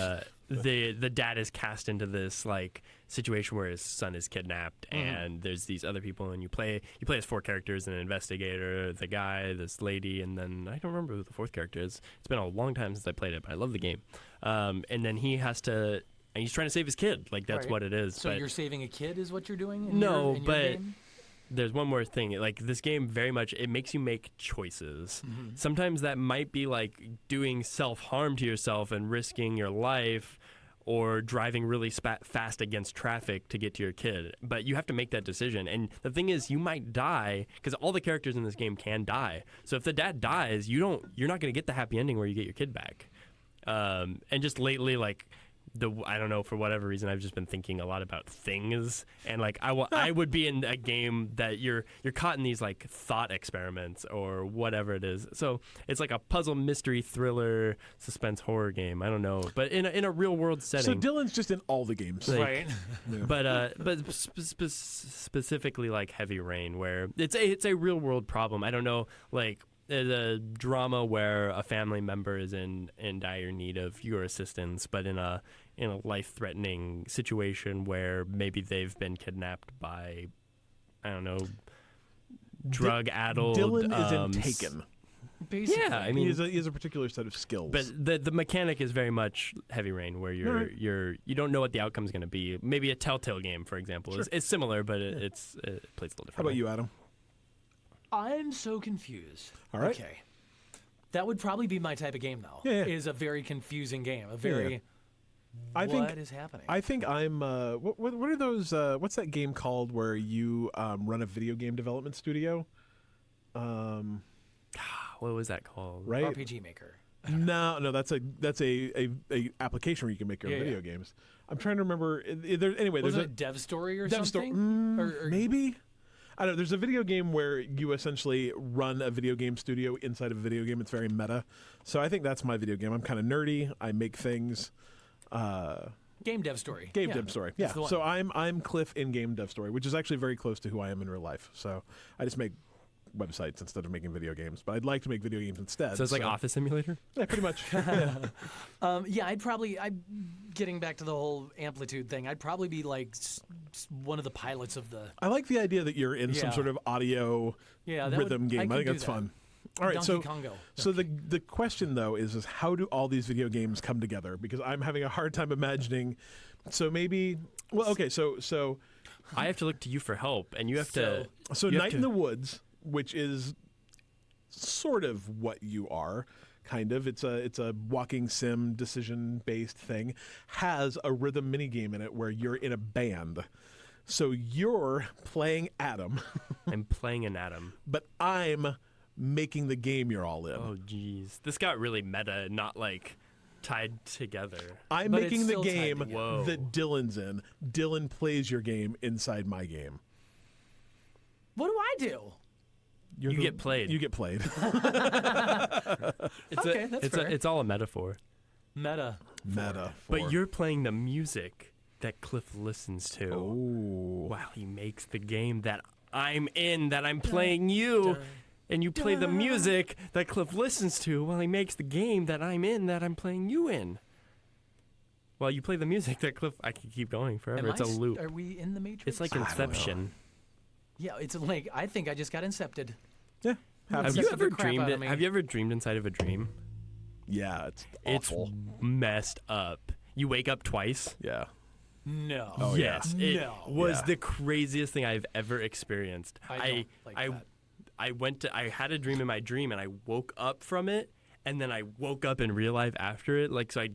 the dad is cast into this like situation where his son is kidnapped and there's these other people and you play as four characters: an investigator, the guy, this lady, and then I don't remember who the fourth character is. It's been a long time since I played it, but I love the game. And then he's trying to save his kid. Like that's Right. what it is. So but you're saving a kid is what you're doing? In No, your but game? there's one more thing. Like this game very much it makes you make choices. Sometimes that might be like doing self-harm to yourself and risking your life or driving really fast against traffic to get to your kid. But you have to make that decision. And the thing is you might die because all the characters in this game can die. So if the dad dies, you're not going to get the happy ending where you get your kid back. And just lately like I don't know, for whatever reason, I've just been thinking a lot about things, and like I would be in a game that you're caught in these like thought experiments or whatever it is. So it's like a puzzle, mystery, thriller, suspense, horror game. I don't know, but in a real world so setting. Dylan's just in all the games. Like- Right. But specifically like Heavy Rain, where it's a real world problem. I don't know, like a drama where a family member is in dire need of your assistance, but in a life threatening situation where maybe they've been kidnapped by I don't know, drug-addled. Dylan is in Taken. Basically. Yeah, I mean, He has a particular set of skills. but the mechanic is very much Heavy Rain, where you don't know what the outcome is going to be. Maybe a Telltale game, for example, is similar, but it plays a little different. How about you, Adam? I'm so confused. All right. Okay. That would probably be my type of game, though. Yeah. Is a very confusing game. A very. I What think is happening? I think I'm. What are those? What's that game called where you run a video game development studio? What was that called? Right? RPG Maker. No, that's a application where you can make your own Yeah, video yeah. games. I'm trying to remember. Anyway, Was there's it a Dev Story or Dev something? Or maybe. I don't know. There's a video game where you essentially run a video game studio inside of a video game. It's very meta. So I think that's my video game. I'm kind of nerdy. I make things. Game Dev Story. Game Dev Story. Yeah. that's the one. So I'm Cliff in Game Dev Story, which is actually very close to who I am in real life. So I just make websites instead of making video games. But I'd like to make video games instead. So it's like Office Simulator? Yeah, pretty much. Yeah, I'm getting back to the whole amplitude thing. I'd probably be like one of the pilots of the. I like the idea that you're in some Yeah. sort of audio Yeah, that rhythm would, game. I could think do that's that. fun. All right, Donkey Kongo. so the question though is how do all these video games come together? Because I'm having a hard time imagining. So maybe, well, okay, so I have to look to you for help, and you have to. so You have Night to- in the Woods, which is sort of what you are, kind of. It's a walking sim decision based thing. Has a rhythm mini game in it where you're in a band. So you're playing Adam, I'm playing an Atom. but I'm making the game you're all in. Oh, jeez. This got really meta, not like tied together. I'm But it's making the still tied game together. Whoa. that Dylan's in. Dylan plays your game inside my game. What do I do? You're You get played. You get played. It's Okay, that's fair. it's all a metaphor. Meta. Meta. But you're playing the music that Cliff listens to Oh. while he makes the game that I'm in, that I'm playing you. And you play the music that Cliff listens to while he makes the game that I'm in, that I'm playing you in. While you play the music that Cliff, I can keep going forever. It's a loop. Are we in the Matrix? It's like I don't know. Inception. Yeah, it's like I think I just got incepted. Yeah. Have Incepted you the ever crap dreamed out it? of me. Have you ever dreamed inside of a dream? Yeah, it's It's awful. messed up. You wake up twice. Yeah. No. Oh, yeah. Yes, it No. was Yeah. the craziest thing I've ever experienced. I don't like that. I had a dream in my dream, and I woke up from it, and then I woke up in real life after it. Like, so I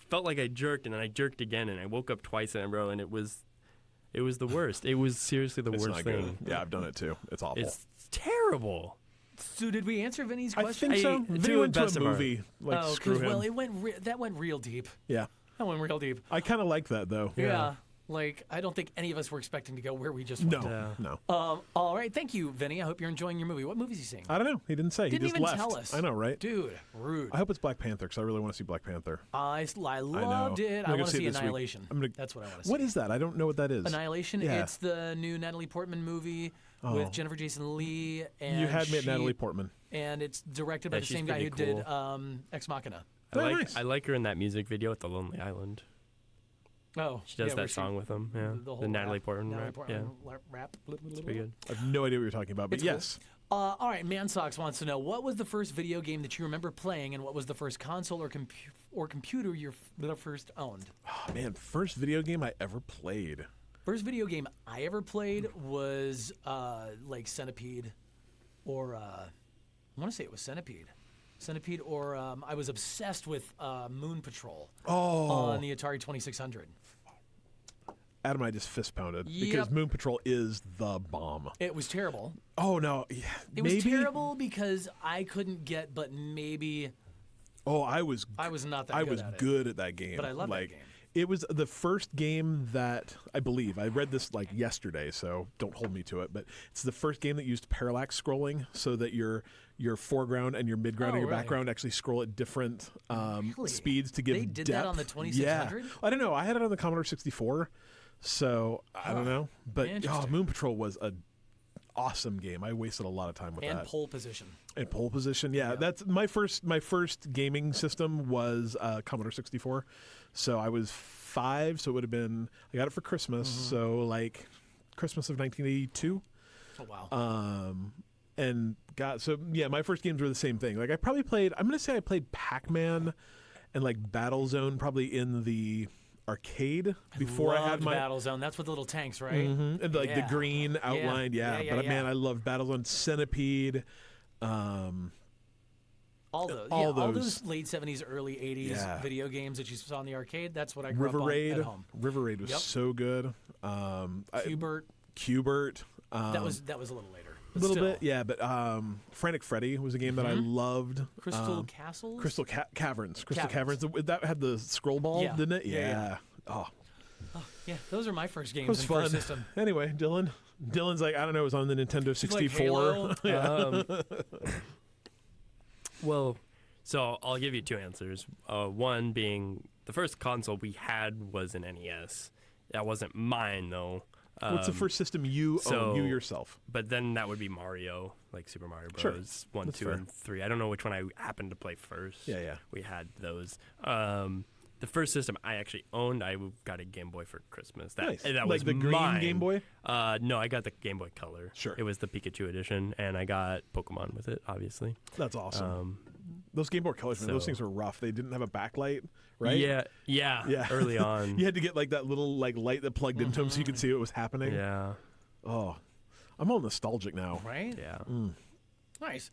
felt like I jerked, and then I jerked again, and I woke up twice in a row, and it was the worst. It was seriously the It's worst not thing. good. Yeah, I've done it too. It's awful. It's terrible. So did we answer Vinny's I question? think so. to Vinny the went to best a of our- movie. Like, Oh, screw him. well, that went real deep. Yeah. That went real deep. I kind of like that, though. Yeah. Like I don't think any of us were expecting to go where we just No, went. Yeah. no. All right, thank you, Vinny. I hope you're enjoying your movie. What movie is he seeing? I don't know. He didn't say. Didn't he just even left. tell us. I know, right? Dude, rude. I hope it's Black Panther because I really want to see Black Panther. I loved I it. know. I I'm gonna want go to see see it this week. Annihilation. I'm gonna- That's what I want to see. What is that? I don't know what that is. Annihilation? Yeah. It's the new Natalie Portman movie Oh. with Jennifer Jason Leigh. And You had me at she- Natalie Portman. And it's directed by Yeah, the she's same guy who pretty did cool. Ex Machina. Oh, nice. I like her in that music video at the Lonely Island. Oh, She does yeah, where that song with him. Yeah, the whole the Natalie rap- Portman Natalie rap. Portman Yeah, rap. it's pretty good. I have no idea what you're talking about, but It's cool. yes. All right, Mansocks wants to know what was the first video game that you remember playing, and what was the first console or computer you first owned? Oh, man, first video game I ever played. First video game I ever played was like Centipede, or I want to say it was Centipede, or I was obsessed with Moon Patrol on the Atari 2600. Adam and I just fist pounded because Yep. Moon Patrol is the bomb. It was terrible. Oh no, yeah, It maybe. was terrible because I couldn't get, but maybe Oh, I was not that I good was at it. good at that game. But I love that like, game. It was the first game that I believe I read this like yesterday, so don't hold me to it. But it's the first game that used parallax scrolling, so that your foreground and your midground Oh, and your really? background actually scroll at different Really? speeds to give They did depth. that on the 2600? Yeah, I don't know. I had it on the Commodore 64, so I don't know. But Interesting. Moon Patrol was a awesome game. I wasted a lot of time with And that. pole position. And pole position, yeah. That's my first gaming system was Commodore 64. So I was 5, so it would have been I got it for Christmas, Mm-hmm. so like Christmas of 1982. Oh wow. And so yeah, my first games were the same thing. Like I probably played. I'm gonna say I played Pac-Man and like Battlezone probably in the arcade before I had my Battlezone. That's with the little tanks, right? and like the Yeah. green outlined. Yeah, Yeah, man, I love Battlezone, Centipede. All those, all all those. those late 70s, early 80s Yeah. video games that you saw in the arcade. That's what I grew River up on Raid. at home. River Raid was Yep. so good. Qbert. Qbert. That was a little later. A But little still. bit, yeah. But Frantic Freddy was a game that I loved. Crystal Castles. Crystal Caverns. Crystal Caverns. Caverns. That had the scroll ball, Yeah. didn't it? Yeah. Oh, Yeah, those are my first games it was in fun. first system. Anyway, Dylan's like, I don't know, it was on the Nintendo 64. Halo. Well, so I'll give you two answers. One being the first console we had was an NES. That wasn't mine though. What's the first system you own, you so- yourself? But then that would be Mario, like Super Mario Sure. Bros. 1, That's 2, fair. and 3. I don't know which one I happened to play first. Yeah. We had those. The first system I actually owned, I got a Game Boy for Christmas. That Nice. that Like was the green mine. Game Boy? No, I got the Game Boy Color. Sure. It was the Pikachu edition, and I got Pokemon with it, obviously. That's awesome. Those Game Boy Colors, man, those so- things were rough. They didn't have a backlight, right? Yeah. Early on. You had to get like that little like light that plugged into them so you could see what was happening. Yeah. Oh, I'm all nostalgic now. Right? Yeah. Nice.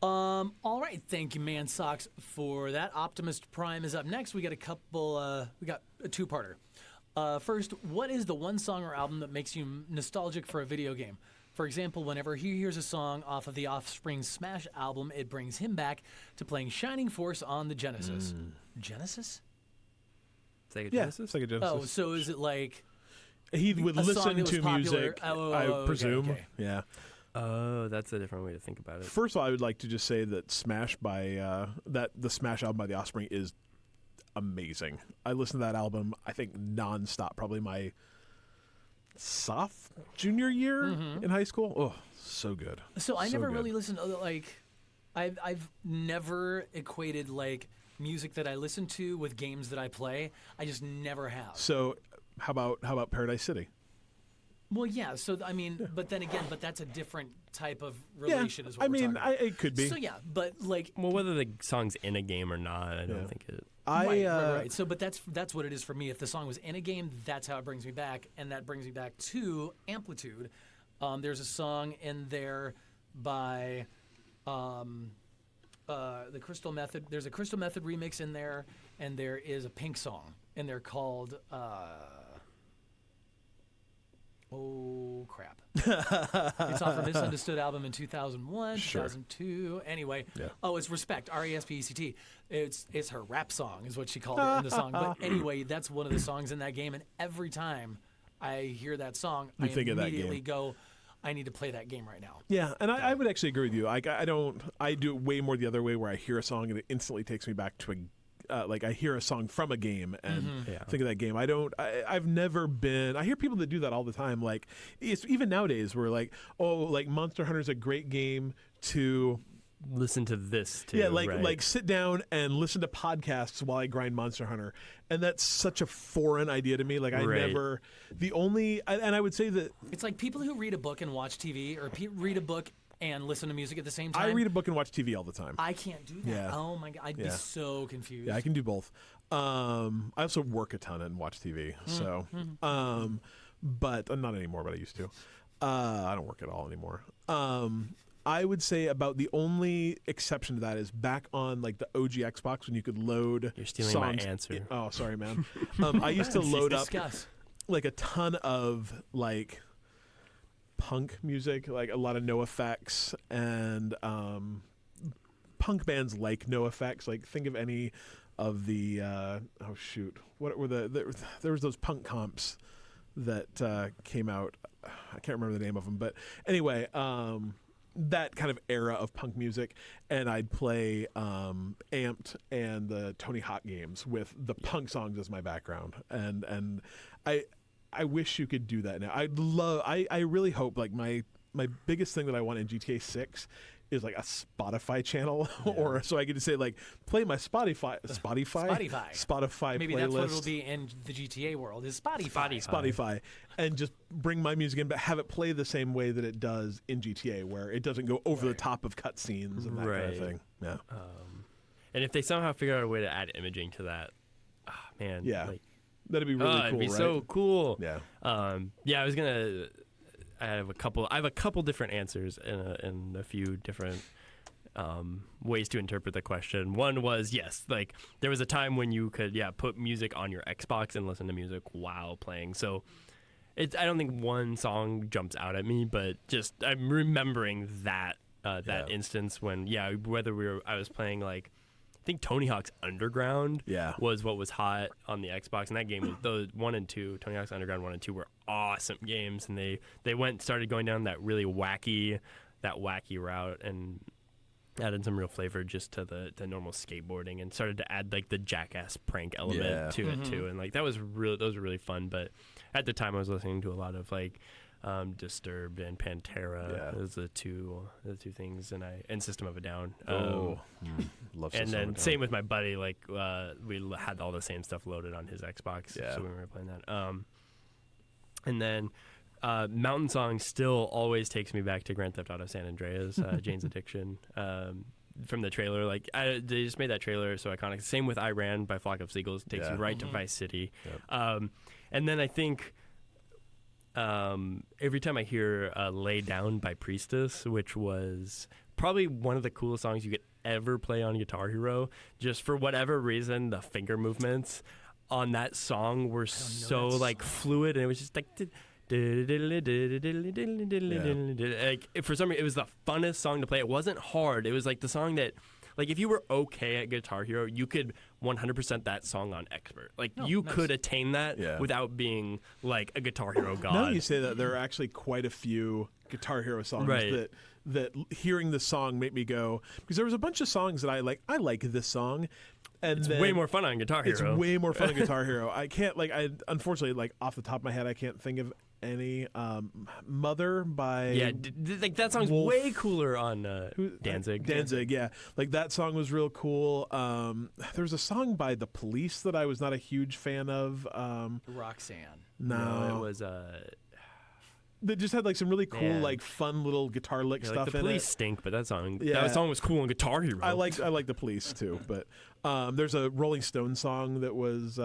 All right. Thank you, Man Socks, for that. Optimus Prime is up next. We got we got a two-parter. First, what is the one song or album that makes you nostalgic for a video game? For example, whenever he hears a song off of the Offspring Smash album, it brings him back to playing Shining Force on the Genesis. Genesis? Sega Yeah, Genesis? it's like a Genesis. Oh, so is it like He would a song listen that was to popular? music, Oh, I okay, presume. okay. Yeah. Oh, that's a different way to think about it. First of all, I would like to just say that Smash by the Smash album by The Offspring is amazing. I listened to that album, I think nonstop, probably my junior year in high school. Oh, so good. So I So never good. really listened to like I've never equated like music that I listen to with games that I play. I just never have. So, how about Paradise City? Well, yeah. So I mean, but then again, that's a different type of relation. Is what I we're mean, talking about. it could be. So yeah, but like. Well, whether the song's in a game or not, I don't think it. Right. So, but that's what it is for me. If the song was in a game, that's how it brings me back, and that brings me back to Amplitude. There's a song in there by the Crystal Method. There's a Crystal Method remix in there, and there is a Pink song in there called. Oh crap! It's off a Misunderstood album in 2001, Sure. 2002. Anyway, Yeah. oh, it's Respect, RESPECT. It's her rap song, is what she called it in the song. But anyway, that's one of the songs in that game, and every time I hear that song, You I think of that immediately game. go, I need to play that game right now. Yeah, and I would actually agree with you. I do it way more the other way, where I hear a song and it instantly takes me back to like I hear a song from a game and Yeah. think of that game. I've never been. I hear people that do that all the time. Like it's even nowadays, where like, oh, like Monster Hunter is a great game to. Listen to this too. Yeah, like right? sit down and listen to podcasts while I grind Monster Hunter, and that's such a foreign idea to me. Like I Right. never, and I would say that It's like people who read a book and watch TV, or read a book and listen to music at the same time. I read a book and watch TV all the time. I can't do that. Yeah. Oh my god, I'd be Yeah. so confused. Yeah, I can do both. I also work a ton and watch TV, so but not anymore. But I used to. I don't work at all anymore. I would say about the only exception to that is back on like the OG Xbox when you could load. You're stealing my songs. answer. Oh, sorry, man. I used to load up Discuss. like a ton of like punk music, like a lot of NoFX and punk bands like NoFX. Like think of any of the what were there was those punk comps that came out. I can't remember the name of them, but anyway, that kind of era of punk music, and I'd play Amped and the Tony Hawk games with the punk songs as my background, and I wish you could do that now. I really hope, like my biggest thing that I want in GTA 6 is like a Spotify channel, or so I could just say like play my Spotify Maybe playlist. that's what it'll be in the GTA world is Spotify. Spotify, and just bring my music in, but have it play the same way that it does in GTA, where it doesn't go over the top of cutscenes and that kind of thing. Yeah, And if they somehow figure out a way to add imaging to that, man, yeah, like, that'd be really cool. It'd be right? so cool. Yeah. Yeah, I have a couple different answers in a few different ways to interpret the question. One was, yes, like there was a time when you could put music on your Xbox and listen to music while playing. So I don't think one song jumps out at me, but just I'm remembering that instance when whether I was playing like, I think Tony Hawk's Underground was what was hot on the Xbox, and that game was those 1 and 2. Tony Hawk's Underground 1 and 2 were awesome games, and they started going down that really wacky route and added some real flavor just to the normal skateboarding, and started to add like the Jackass prank element to it too, and like those were really fun. But at the time, I was listening to a lot of like Disturbed and Pantera. Those are the two things, and System of a Down. Love and System then of a Down. same with my buddy, like we had all the same stuff loaded on his Xbox, so we were playing that. And then Mountain Song still always takes me back to Grand Theft Auto San Andreas, Jane's Addiction. From the trailer, like they just made that trailer so iconic. Same with I Ran by Flock of Seagulls, takes you right to Vice City. And then I think every time I hear Lay Down by Priestess, which was probably one of the coolest songs you could ever play on Guitar Hero, just for whatever reason, the finger movements on that song were so like fluid, and it was just like like for some reason it was the funnest song to play. It wasn't hard. It was like the song that, like, if you were okay at Guitar Hero, you could 100% that song on Expert. Like, you could attain that without being like a Guitar Hero god. Now you say that, there are actually quite a few Guitar Hero songs that hearing the song made me go, because there was a bunch of songs that I like this song, and it's then way more fun on Guitar Hero. It's way more fun on Guitar Hero. I can't unfortunately, like, off the top of my head, I can't think of any. Mother by like that song's Wolf. way cooler on Danzig. Danzig, yeah, like that song was real cool. There was a song by The Police that I was not a huge fan of. Roxanne. No, it was that just had like some really cool, like fun little guitar lick stuff like the in Police it. stink, but that song was cool on Guitar Hero. I like The Police too, but there's a Rolling Stones song that was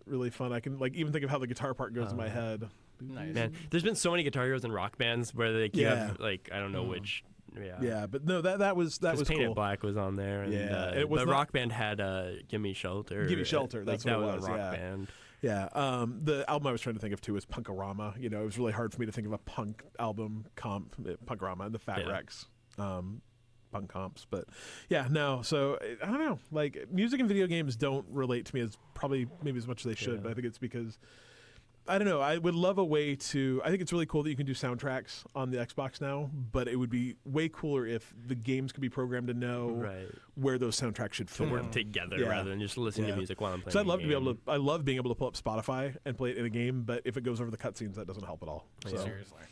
really fun. I can like even think of how the guitar part goes in my head. Nice. Man, there's been so many Guitar Heroes and rock bands where they have like I don't know which. Yeah, but no, that was Painted cool. Black was on there, and it was the rock band had Gimme Shelter. Gimme Shelter, that's like, what that it was. A rock band. Yeah, the album I was trying to think of too was Punkorama. You know, it was really hard for me to think of a punk album comp, Punkorama and the Fat Wrecks punk comps. But yeah, no. So I don't know. Like, music and video games don't relate to me as maybe as much as they should. But I think it's because, I don't know. I would love a way to. I think it's really cool that you can do soundtracks on the Xbox now, but it would be way cooler if the games could be programmed to know where those soundtracks should fit work together rather than just listening to music while I'm playing. So I love being able to pull up Spotify and play it in a game, but if it goes over the cutscenes, that doesn't help at all. So. Seriously.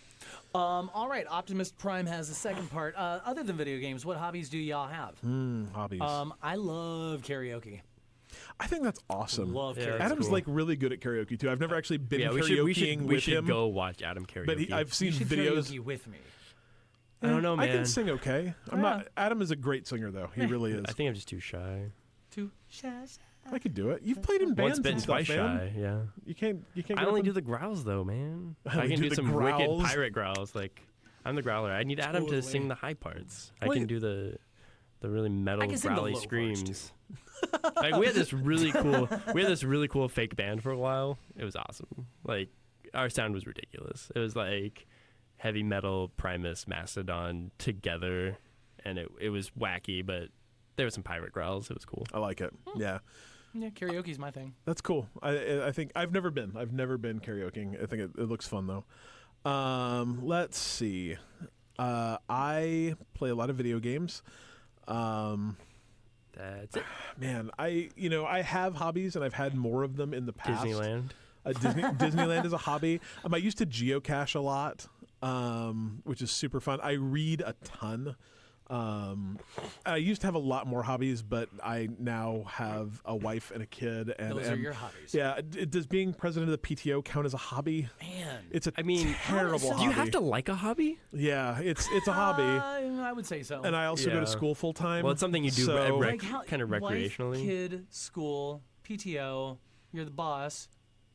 All right, Optimus Prime has the second part. Other than video games, what hobbies do y'all have? Hobbies. I love karaoke. I think that's awesome. Love karaoke. Adam's like really good at karaoke too. I've never actually been karaokeing we should with him. go watch Adam karaoke. But I've seen you should videos. karaoke with me. I don't know, man. I can sing okay. I'm not. Adam is a great singer though. He really is. I think I'm just too shy. Too shy. I could do it. You've played in bands Once bitten, and stuff, twice man. shy. Yeah. You can't. I only do the growls though, man. I can do some wicked pirate growls. Like, I'm the growler. I need Adam to sing the high parts. I can do the really metal growly screams. Like, we had this really cool fake band for a while. It was awesome. Like, our sound was ridiculous. It was like heavy metal, Primus, Mastodon together, and it was wacky, but there were some pirate growls. It was cool. I like it. Yeah. Yeah, karaoke's my thing. That's cool. I think I've never been karaokeing. I think it looks fun though. Let's see. I play a lot of video games. That's it. Man, I have hobbies and I've had more of them in the past. Disneyland. Disneyland is a hobby. I used to geocache a lot, which is super fun. I read a ton. I used to have a lot more hobbies, but I now have a wife and a kid. And Those are your hobbies. Yeah. Does being president of the PTO count as a hobby? Man. It's a I mean, terrible so- hobby. Do you have to like a hobby? Yeah, it's a hobby. I would say so. And I also go Yeah. to school full time. Well, it's something you do so, kind of recreationally. Wife, kid, school, PTO, you're the boss.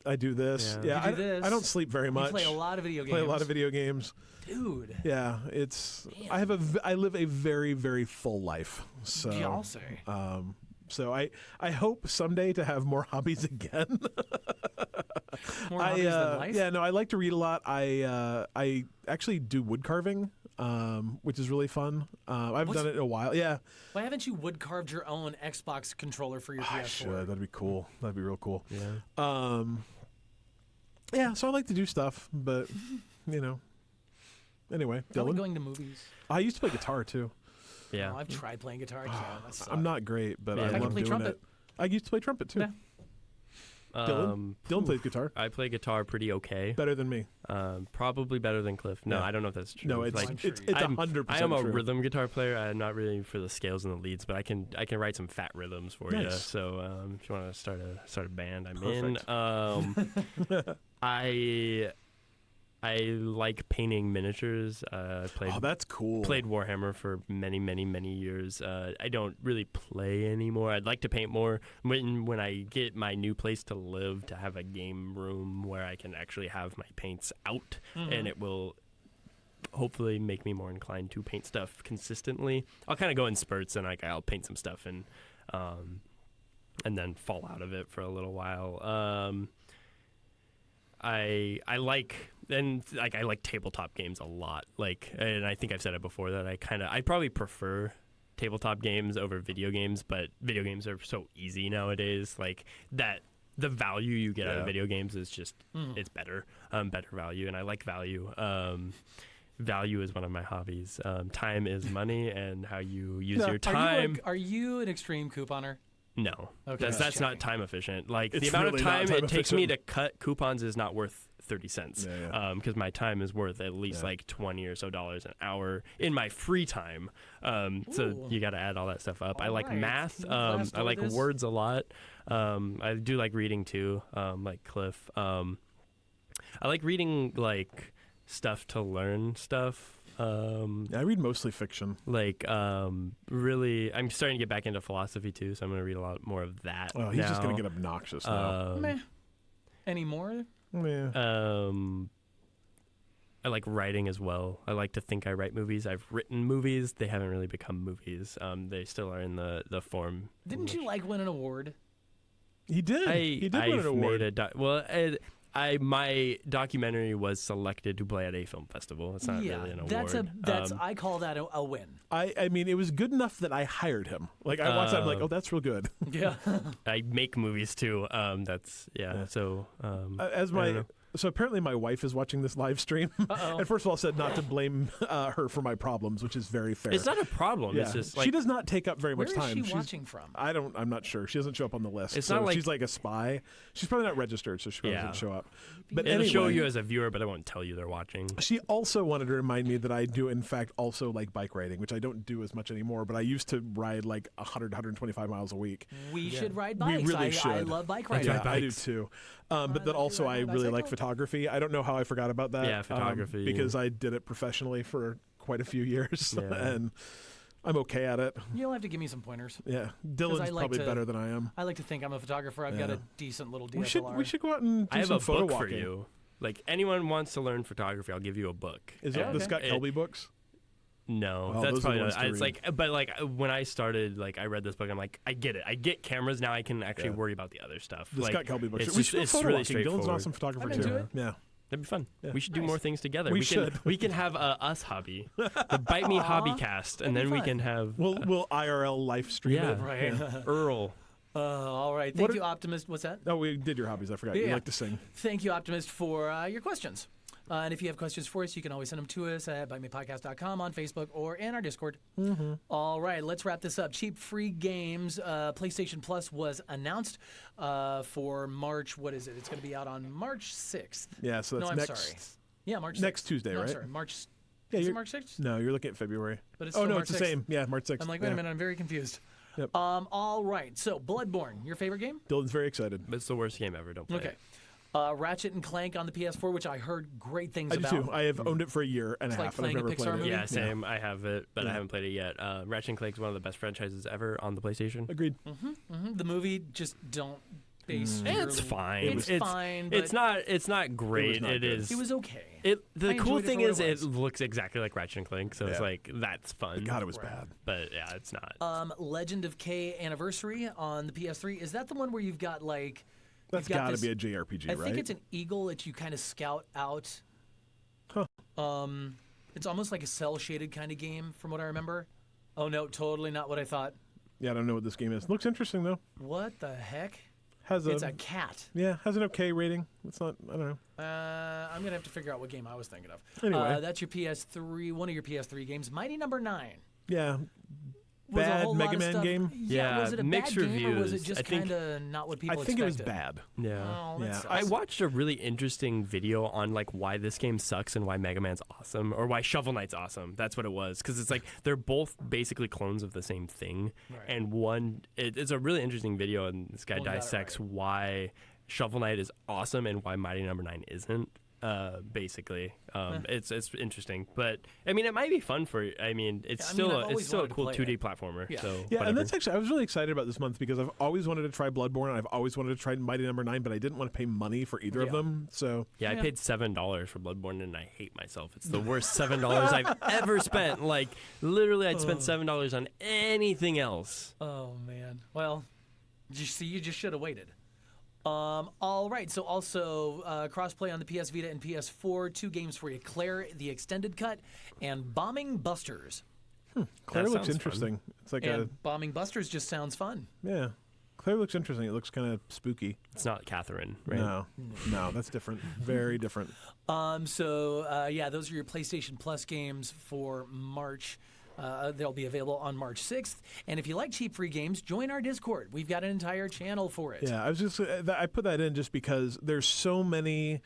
I do this. Yeah. Yeah, You do this. I don't sleep very much. You play a lot of video games. Play a lot of video games. Dude. Yeah, I live a very, very full life. So Y'all say. so I hope someday to have more hobbies again. More hobbies than life? Yeah, no, I like to read a lot. I actually do wood carving, which is really fun. I haven't done it in a while. Yeah, Why haven't you wood carved your own Xbox controller for your PS4? I should. That'd be cool. That'd be real cool. Yeah. Yeah, so I like to do stuff, but Anyway, Probably Dylan. going to movies. I used to play guitar too. Yeah. Oh, I've tried playing guitar. I can't. That sucks. I'm not great, but Yeah. I I can love play doing trumpet. it. I used to play trumpet too. Yeah. Dylan plays guitar I play guitar pretty okay. better than me. Probably better than Cliff. No, Yeah. I don't know if that's true. No, it's like I'm sure it's you- 100%. I am a true. rhythm guitar player. I'm not really for the scales and the leads, but I can write some fat rhythms for you. Nice. So if you want to start a band, I'm Perfect. in. I like painting miniatures. I Oh, that's cool. played Warhammer for many, many, many years. I don't really play anymore. I'd like to paint more. When I get my new place to live, to have a game room where I can actually have my paints out, and it will hopefully make me more inclined to paint stuff consistently. I'll kind of go in spurts, and I'll paint some stuff and then fall out of it for a little while. I like tabletop games a lot. And I think I've said it before that I probably prefer tabletop games over video games, but video games are so easy nowadays. Like that, the value you get out of Yeah. video games is just it's better value, and I like value. Value is one of my hobbies. Time is money, and how you use your time. Are you an extreme couponer? No, Okay. that's Just not checking. time efficient. Like the It's amount really of not time time it takes me to efficient. cut coupons is not worth 30 cents. Yeah, Because my time is worth at least Yeah. like $20 or so an hour in my free time. So Ooh. you got to add all that stuff up. I All like right. math. Can you blast I over like this? words a lot. I do like reading too, like Cliff. I like reading like stuff to learn stuff. I read mostly fiction. Really, I'm starting to get back into philosophy too, so I'm going to read a lot more of that. Oh, he's just now. gonna get obnoxious now. Meh. Any more? Yeah. I like writing as well. I like to think I write movies. I've written movies. They haven't really become movies. They still are in the form. Didn't you like win an award? He did. He did win an I've award. made my documentary was selected to play at a film festival. It's not really an award. That's I call that a win. I mean, it was good enough that I hired him. Like I watched that, I'm like, oh, that's real good. Yeah. I make movies too. That's Yeah. So As I don't my know. so apparently my wife is watching this live stream, Uh-oh. and first of all said not to blame her for my problems, which is very fair. it's not a problem. Yeah. It's just like she does not take up very Where much is time. she She's- watching from? I'm not sure. She doesn't show up on the list. It's so not like- she's like a spy. She's probably not registered, so she probably Yeah. doesn't show up. But it'll anyway, show you as a viewer, but I won't tell you they're watching. she also wanted to remind me that I do, in fact, also like bike riding, which I don't do as much anymore. But I used to ride like 125 miles a week. We should ride We bikes. really I should. love bike That's riding. right. I do bikes. too. But then like also, you I ride a really like bicycle? photography. I don't know how I forgot about that. Yeah, photography. because I did it professionally for quite a few years, Yeah. and I'm okay at it. You'll have to give me some pointers. Yeah, Dylan's I like probably to- better than I am. I like to think I'm a photographer. I've got Yeah. a decent little DSLR. We should go out and do I have some a photo book for walking. you. Like anyone wants to learn photography, I'll give you a book. Is Yeah, it the okay. Scott Kelby books? No, Oh, that's those are the probably ones not. to It's read. like, but like when I started, like I read this book, I'm like, I get it. I get cameras now. I can actually Yeah. worry about the other stuff. The like, Scott Kelby books. it's We just- should go it's photo really walking. Dylan's an straightforward. awesome photographer I'm too. into it. Yeah. That'd be fun. Yeah. We should do Nice. more things together. We can, should. We can have a us hobby, the Bite Me Aw, Hobby Cast, and that'd then be we fun. can have We'll IRL live stream Yeah. it. Right. Earl. All right. What Thank are- you, Optimist. What's that? Oh, we did your hobbies. I forgot. You Yeah. like to sing. Thank you, Optimist, for your questions. And if you have questions for us, you can always send them to us at BiteMePodcast.com on Facebook or in our Discord. All right, let's wrap this up. Cheap free games. PlayStation Plus was announced for March. What is it? It's going to be out on March 6th. Yeah. So No, that's I'm next sorry. Yeah, March 6th. next Tuesday, No, I'm right? sorry, March Yeah, Is it you're, March 6th? no, you're looking at February. But it's Oh still no, March it's the 6th. same. Yeah, March 6th. I'm like, wait yeah. a minute, I'm very confused. Yep. All right, so Bloodborne, your favorite game? Dylan's very excited. It's the worst game ever. Don't play Okay. it. Ratchet and Clank on the PS4, which I heard great things I do about. too. I have owned it for a year and It's a like half, and I've playing a never Pixar played it. movie? Yeah, same. I have it, but I haven't played it yet. Ratchet and Clank is one of the best franchises ever on the PlayStation. Agreed. The movie just don't base. It's fine. It's fine, It's but It's not great. not It good. is. it was okay. The I cool enjoyed it thing for what is it it was. looks exactly like Ratchet and Clank, so it's Yeah. like that's fun. God, it was Right. bad. But yeah, it's not. Legend of K Anniversary on the PS3. Is that the one where you've got like? That's you've got got to this- be a JRPG, I right? think it's an eagle that you kind of scout out. Huh. It's almost like a cell shaded kind of game, from what I remember. Oh no, totally not what I thought. Yeah, I don't know what this game is. Looks interesting though. What the heck? Has It's a cat. has an okay rating. It's not. I don't know. I'm gonna have to figure out what game I was thinking of. Anyway. That's your PS3. One of your PS3 games, Mighty Number 9. Yeah, Was a Bad whole Mega lot of Man stuff- game? Yeah, was it a mixed bad game or was it reviews. just I think- kind of not what I people think it was expected? bad. Yeah. Oh, that Yeah. sucks. I watched a really interesting video on like why this game sucks and why Mega Man's awesome, or why Shovel Knight's awesome. That's what it was, because it's like they're both basically clones of the same thing, Right. and it's a really interesting video, and this guy One got it dissects right. why Shovel Knight is awesome and why Mighty Number 9 isn't. Basically, it's interesting, but I mean, it might be fun for. I mean, it's Yeah, I mean, still I've it's always still a wanted to cool play 2D it. platformer. Yeah. So Yeah, whatever. and that's actually I was really excited about this month because I've always wanted to try Bloodborne and I've always wanted to try Mighty Number 9, but I didn't want to pay money for either of Yeah. them. So Yeah, Yeah. I paid $7 for Bloodborne, and I hate myself. It's the worst $7 I've ever spent. Like, literally, I'd spent $7 on anything else. Oh man. Well, you see, you just should have waited. All right. So also crossplay on the PS Vita and PS4. 2 games for you: Claire, the extended cut, and Bombing Busters. Claire That looks sounds interesting. It's like And Bombing Busters just sounds fun. yeah. Claire looks interesting. It looks kind of spooky. It's not Catherine, right? No, that's different. Very different. Yeah, those are your PlayStation Plus games for March. They'll be available on March 6th. And if you like cheap free games, join our Discord. We've got an entire channel for it. Yeah, I was just I put that in just because there's so many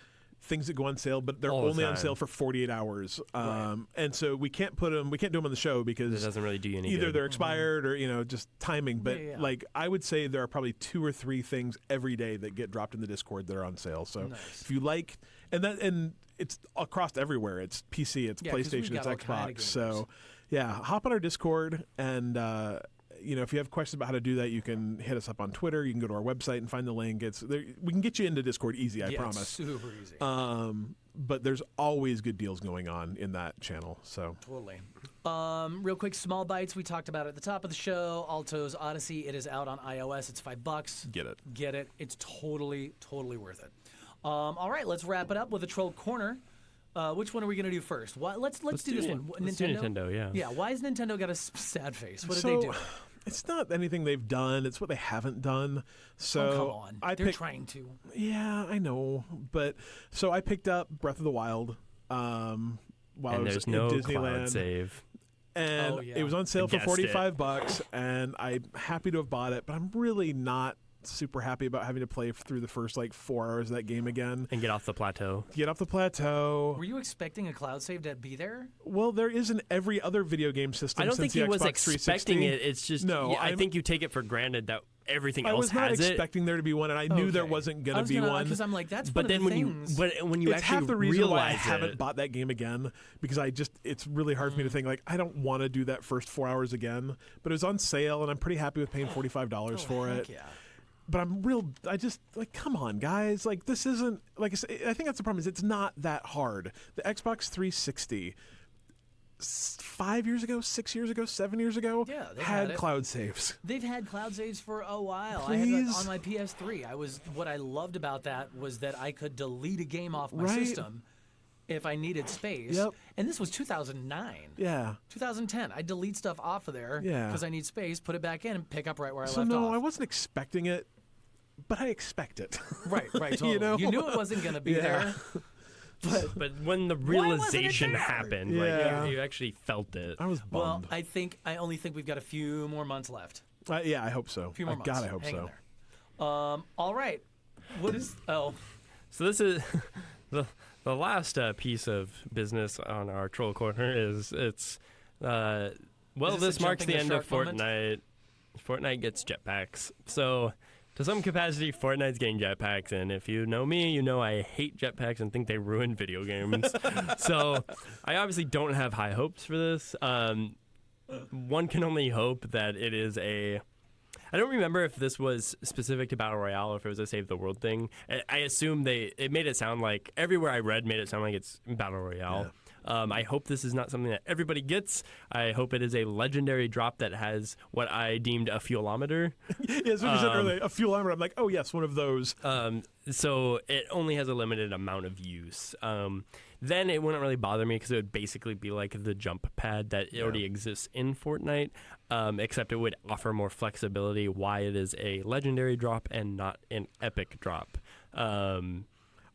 things that go on sale, but they're All the only on time. sale for 48 hours. And so we can't do them on the show It because doesn't really do you any either good. they're expired or just timing. But Yeah. like I would say there are probably 2 or 3 things every day that get dropped in the Discord that are on sale. So Nice. if you like, and it's across everywhere. It's PC, it's Yeah, 'cause we've PlayStation, it's got all kind of Xbox. So gamers. yeah, hop on our Discord and. If you have questions about how to do that, you can hit us up on Twitter. You can go to our website and find the link. We can get you into Discord easy, I Yeah, it's promise. super easy. But there's always good deals going on in that channel. So Totally. Real quick, Small Bites. We talked about it at the top of the show. Alto's Odyssey. It is out on iOS. It's $5. get it. Get it. It's totally worth it. All right, let's wrap it up with a Troll Corner. Which one are we going to do first? Let's do this one. Let's do Nintendo, yeah. Yeah. Why has Nintendo got a sad face? What did So, they do? It's not anything they've done. It's what they haven't done. So Oh, come on. I They're picked. trying to. Yeah, I know. But so I picked up Breath of the Wild. While I And was there's in no Disneyland. cloud save. And Oh, yeah. it was on sale I for guessed it. $45, and I'm happy to have bought it. But I'm really not super happy about having to play through the first 4 hours of that game again. And get off the plateau. Get off the plateau. Were you expecting a cloud save to be there? Well, there is in every other video game system. I don't since think he the was Xbox expecting 360. it. It's just, No, I think you take it for granted that everything I else was not has it. expecting there to be one, and I knew there Okay. wasn't going to be one. Because I'm like, that's But one then of the when things. when you It's actually half the reason why I realize haven't it, bought that game again because it's really hard for me to think I don't want to do that first 4 hours again. But it was on sale, and I'm pretty happy with paying $45 for heck it. Yeah. But I just come on, guys. This isn't like I said, I think that's the problem is it's not that hard. The Xbox 360. 5 years ago, 6 years ago, 7 years ago, Yeah, they had it. cloud saves. They've had cloud saves for a while. I had that Please? on my PS3. What I loved about that was that I could delete a game off my Right. system if I needed space. Yep. And this was 2009. Yeah. 2010. I delete stuff off of there Yeah. because I need space, put it back in, and pick up right where I So left no, off. I wasn't expecting it, but I expect it. Right, totally. You know? You knew it wasn't going to be Yeah. there. but when the wasn't it realization there? happened, Yeah. you actually felt it. I was Well, bummed. I only think we've got a few more months left. Yeah, I hope so. A few more months. God, I hope Hang in so. there. All right. What is? Oh, So this is the The last piece of business on our troll corner is Is this this a marks jumping the the end of shark moment? Fortnite. Fortnite gets jetpacks. So, to some capacity, Fortnite's getting jetpacks, and if you know me, you know I hate jetpacks and think they ruin video games. So, I obviously don't have high hopes for this. One can only hope that it is a... I don't remember if this was specific to Battle Royale or if it was a Save the World thing. I assume it made it sound like, everywhere I read made it sound like it's Battle Royale. I hope this is not something that everybody gets. I hope it is a legendary drop that has what I deemed a fuelometer. Yes, what you said earlier, a fuelometer. I'm like, oh yes, one of those. So it only has a limited amount of use. Then it wouldn't really bother me because it would basically be like the jump pad that already exists in Fortnite, except it would offer more flexibility why it is a legendary drop and not an epic drop.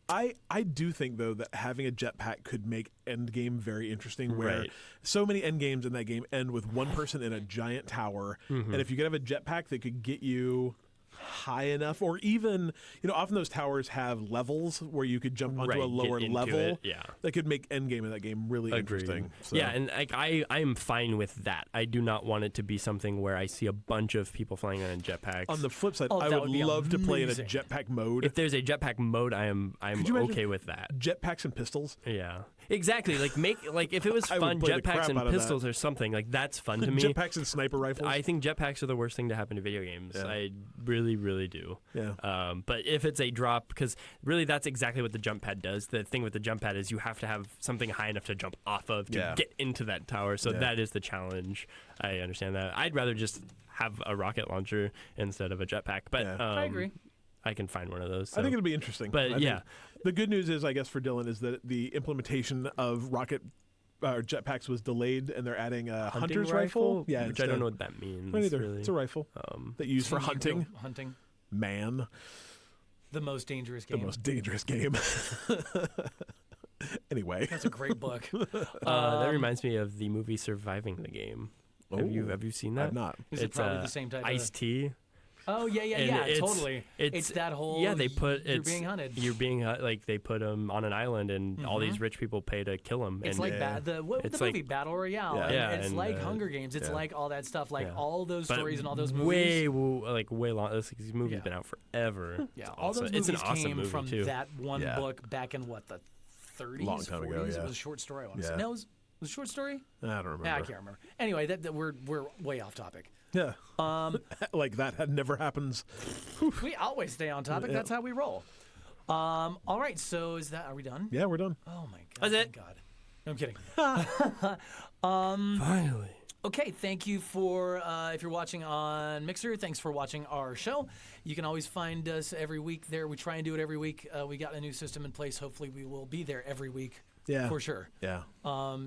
I do think though that having a jetpack could make endgame very interesting. Where Right. so many endgames in that game end with one person in a giant tower, and if you could have a jetpack that could get you high enough, or even often those towers have levels where you could jump onto Right, a get lower into level. it, yeah. That could make endgame in that game really Agreed. interesting. So. Yeah, and like I am fine with that. I do not want it to be something where I see a bunch of people flying on jetpacks. On the flip side, Oh, I that would would be love to play in a amazing. jetpack mode. if there's a jetpack mode, I'm Could you imagine okay with that. jetpacks and pistols. Yeah, exactly. Like if it was I would fun, play the jetpacks crap and out of that. pistols or something like that's fun to me. Jetpacks and sniper rifles. I think jetpacks are the worst thing to happen to video games. Yeah. I really, really do. Yeah. But if it's a drop, because really that's exactly what the jump pad does. The thing with the jump pad is you have to have something high enough to jump off of to Yeah. get into that tower. So Yeah. that is the challenge. I understand that. I'd rather just have a rocket launcher instead of a jetpack. But Yeah. I agree. I can find one of those. I think so. it'll be interesting. But I think yeah. the good news is, I guess, for Dylan is that the implementation of rocket jetpacks was delayed, and they're adding a Hunting hunter's rifle. Yeah, which I don't know what that means. Me neither. Really. It's a rifle that you use for So you go hunting. Hunting. Man, The most dangerous the game. most dangerous game. Anyway, That's a great book. That reminds me of the movie Surviving the Game. Have you seen that? I've not. Is it probably the same type of- Ice-T. Oh yeah, yeah, And yeah, it's- totally. It's that whole. Yeah, they put you're it's being hunted. You're being like they put him on an island, and all these rich people pay to kill him. It's and like Yeah. the It's movie like- Battle Royale. Yeah. and Yeah, it's and, like Hunger Games. It's yeah. like all that stuff. Like Yeah. all those but stories and all those movies. way long. This movie's Yeah. been out forever. Yeah, It's all those awesome. movies It's an awesome came movie from too. that one Yeah. book back in what, the 30s, Long time 40s. ago, It yeah. was a short story. I want to Yeah. say. No, it was a short story. I don't remember. Yeah, I can't remember. Anyway, that we're way off topic. Yeah, like that had never happens. We always stay on topic. Yeah. That's how we roll. All right, so are we done? Yeah, we're done. Oh my god. That's thank it. God. No, I'm kidding. Finally. Okay, thank you for if you're watching on Mixer. Thanks for watching our show. You can always find us every week there. We try and do it every week. We got a new system in place. Hopefully, we will be there every week. Yeah. For sure. Yeah.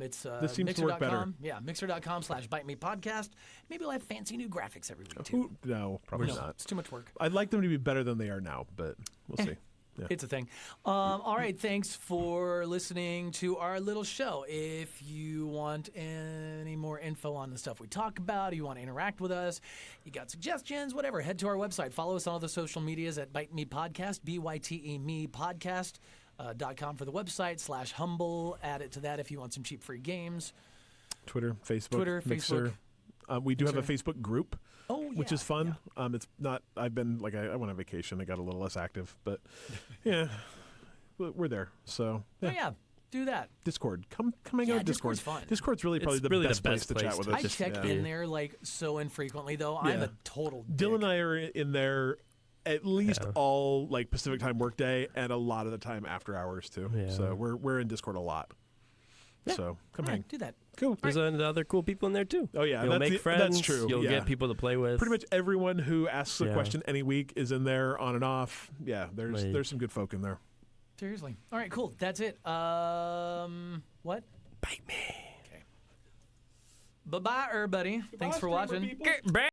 It's This seems to work better. mixer.com. Yeah, mixer.com/Bite Me Podcast. Maybe we'll have fancy new graphics every week too. No, probably No, not. it's too much work. I'd like them to be better than they are now, but we'll see. Yeah. It's a thing. All right, thanks for listening to our little show. If you want any more info on the stuff we talk about, you want to interact with us, you got suggestions, whatever, head to our website. Follow us on all the social medias at Bite Me Podcast, BYTE Me Podcast. .com for the website, /humble. Add it to that if you want some cheap free games. Twitter, Facebook, Twitter, Mixer. We do have a Facebook group, Oh, which yeah, is fun. yeah. It's not. I've been like I went on vacation. I got a little less active, but yeah, we're there. So Oh, yeah, do that. Discord, come hang Yeah, out. Discord. Discord's fun. Discord's really probably It's the really best place to chat with us. I check Yeah. in there like so infrequently, though. I'm Yeah. a total Dylan and dick. I are in there at least Yeah. all like Pacific time workday, and a lot of the time after hours too. Yeah. So we're in Discord a lot. Yeah. So come All hang. right, do that. Cool. There's other cool people in there too. Oh yeah, You'll that's make the- friends. That's true. You'll yeah. get people to play with. Pretty much everyone who asks a Yeah. question any week is in there on and off. Yeah, there's Like- there's some good folk in there. Seriously. All right, cool. That's it. What? Bite me. Okay. Bye-bye, everybody. Thanks for watching. Get back.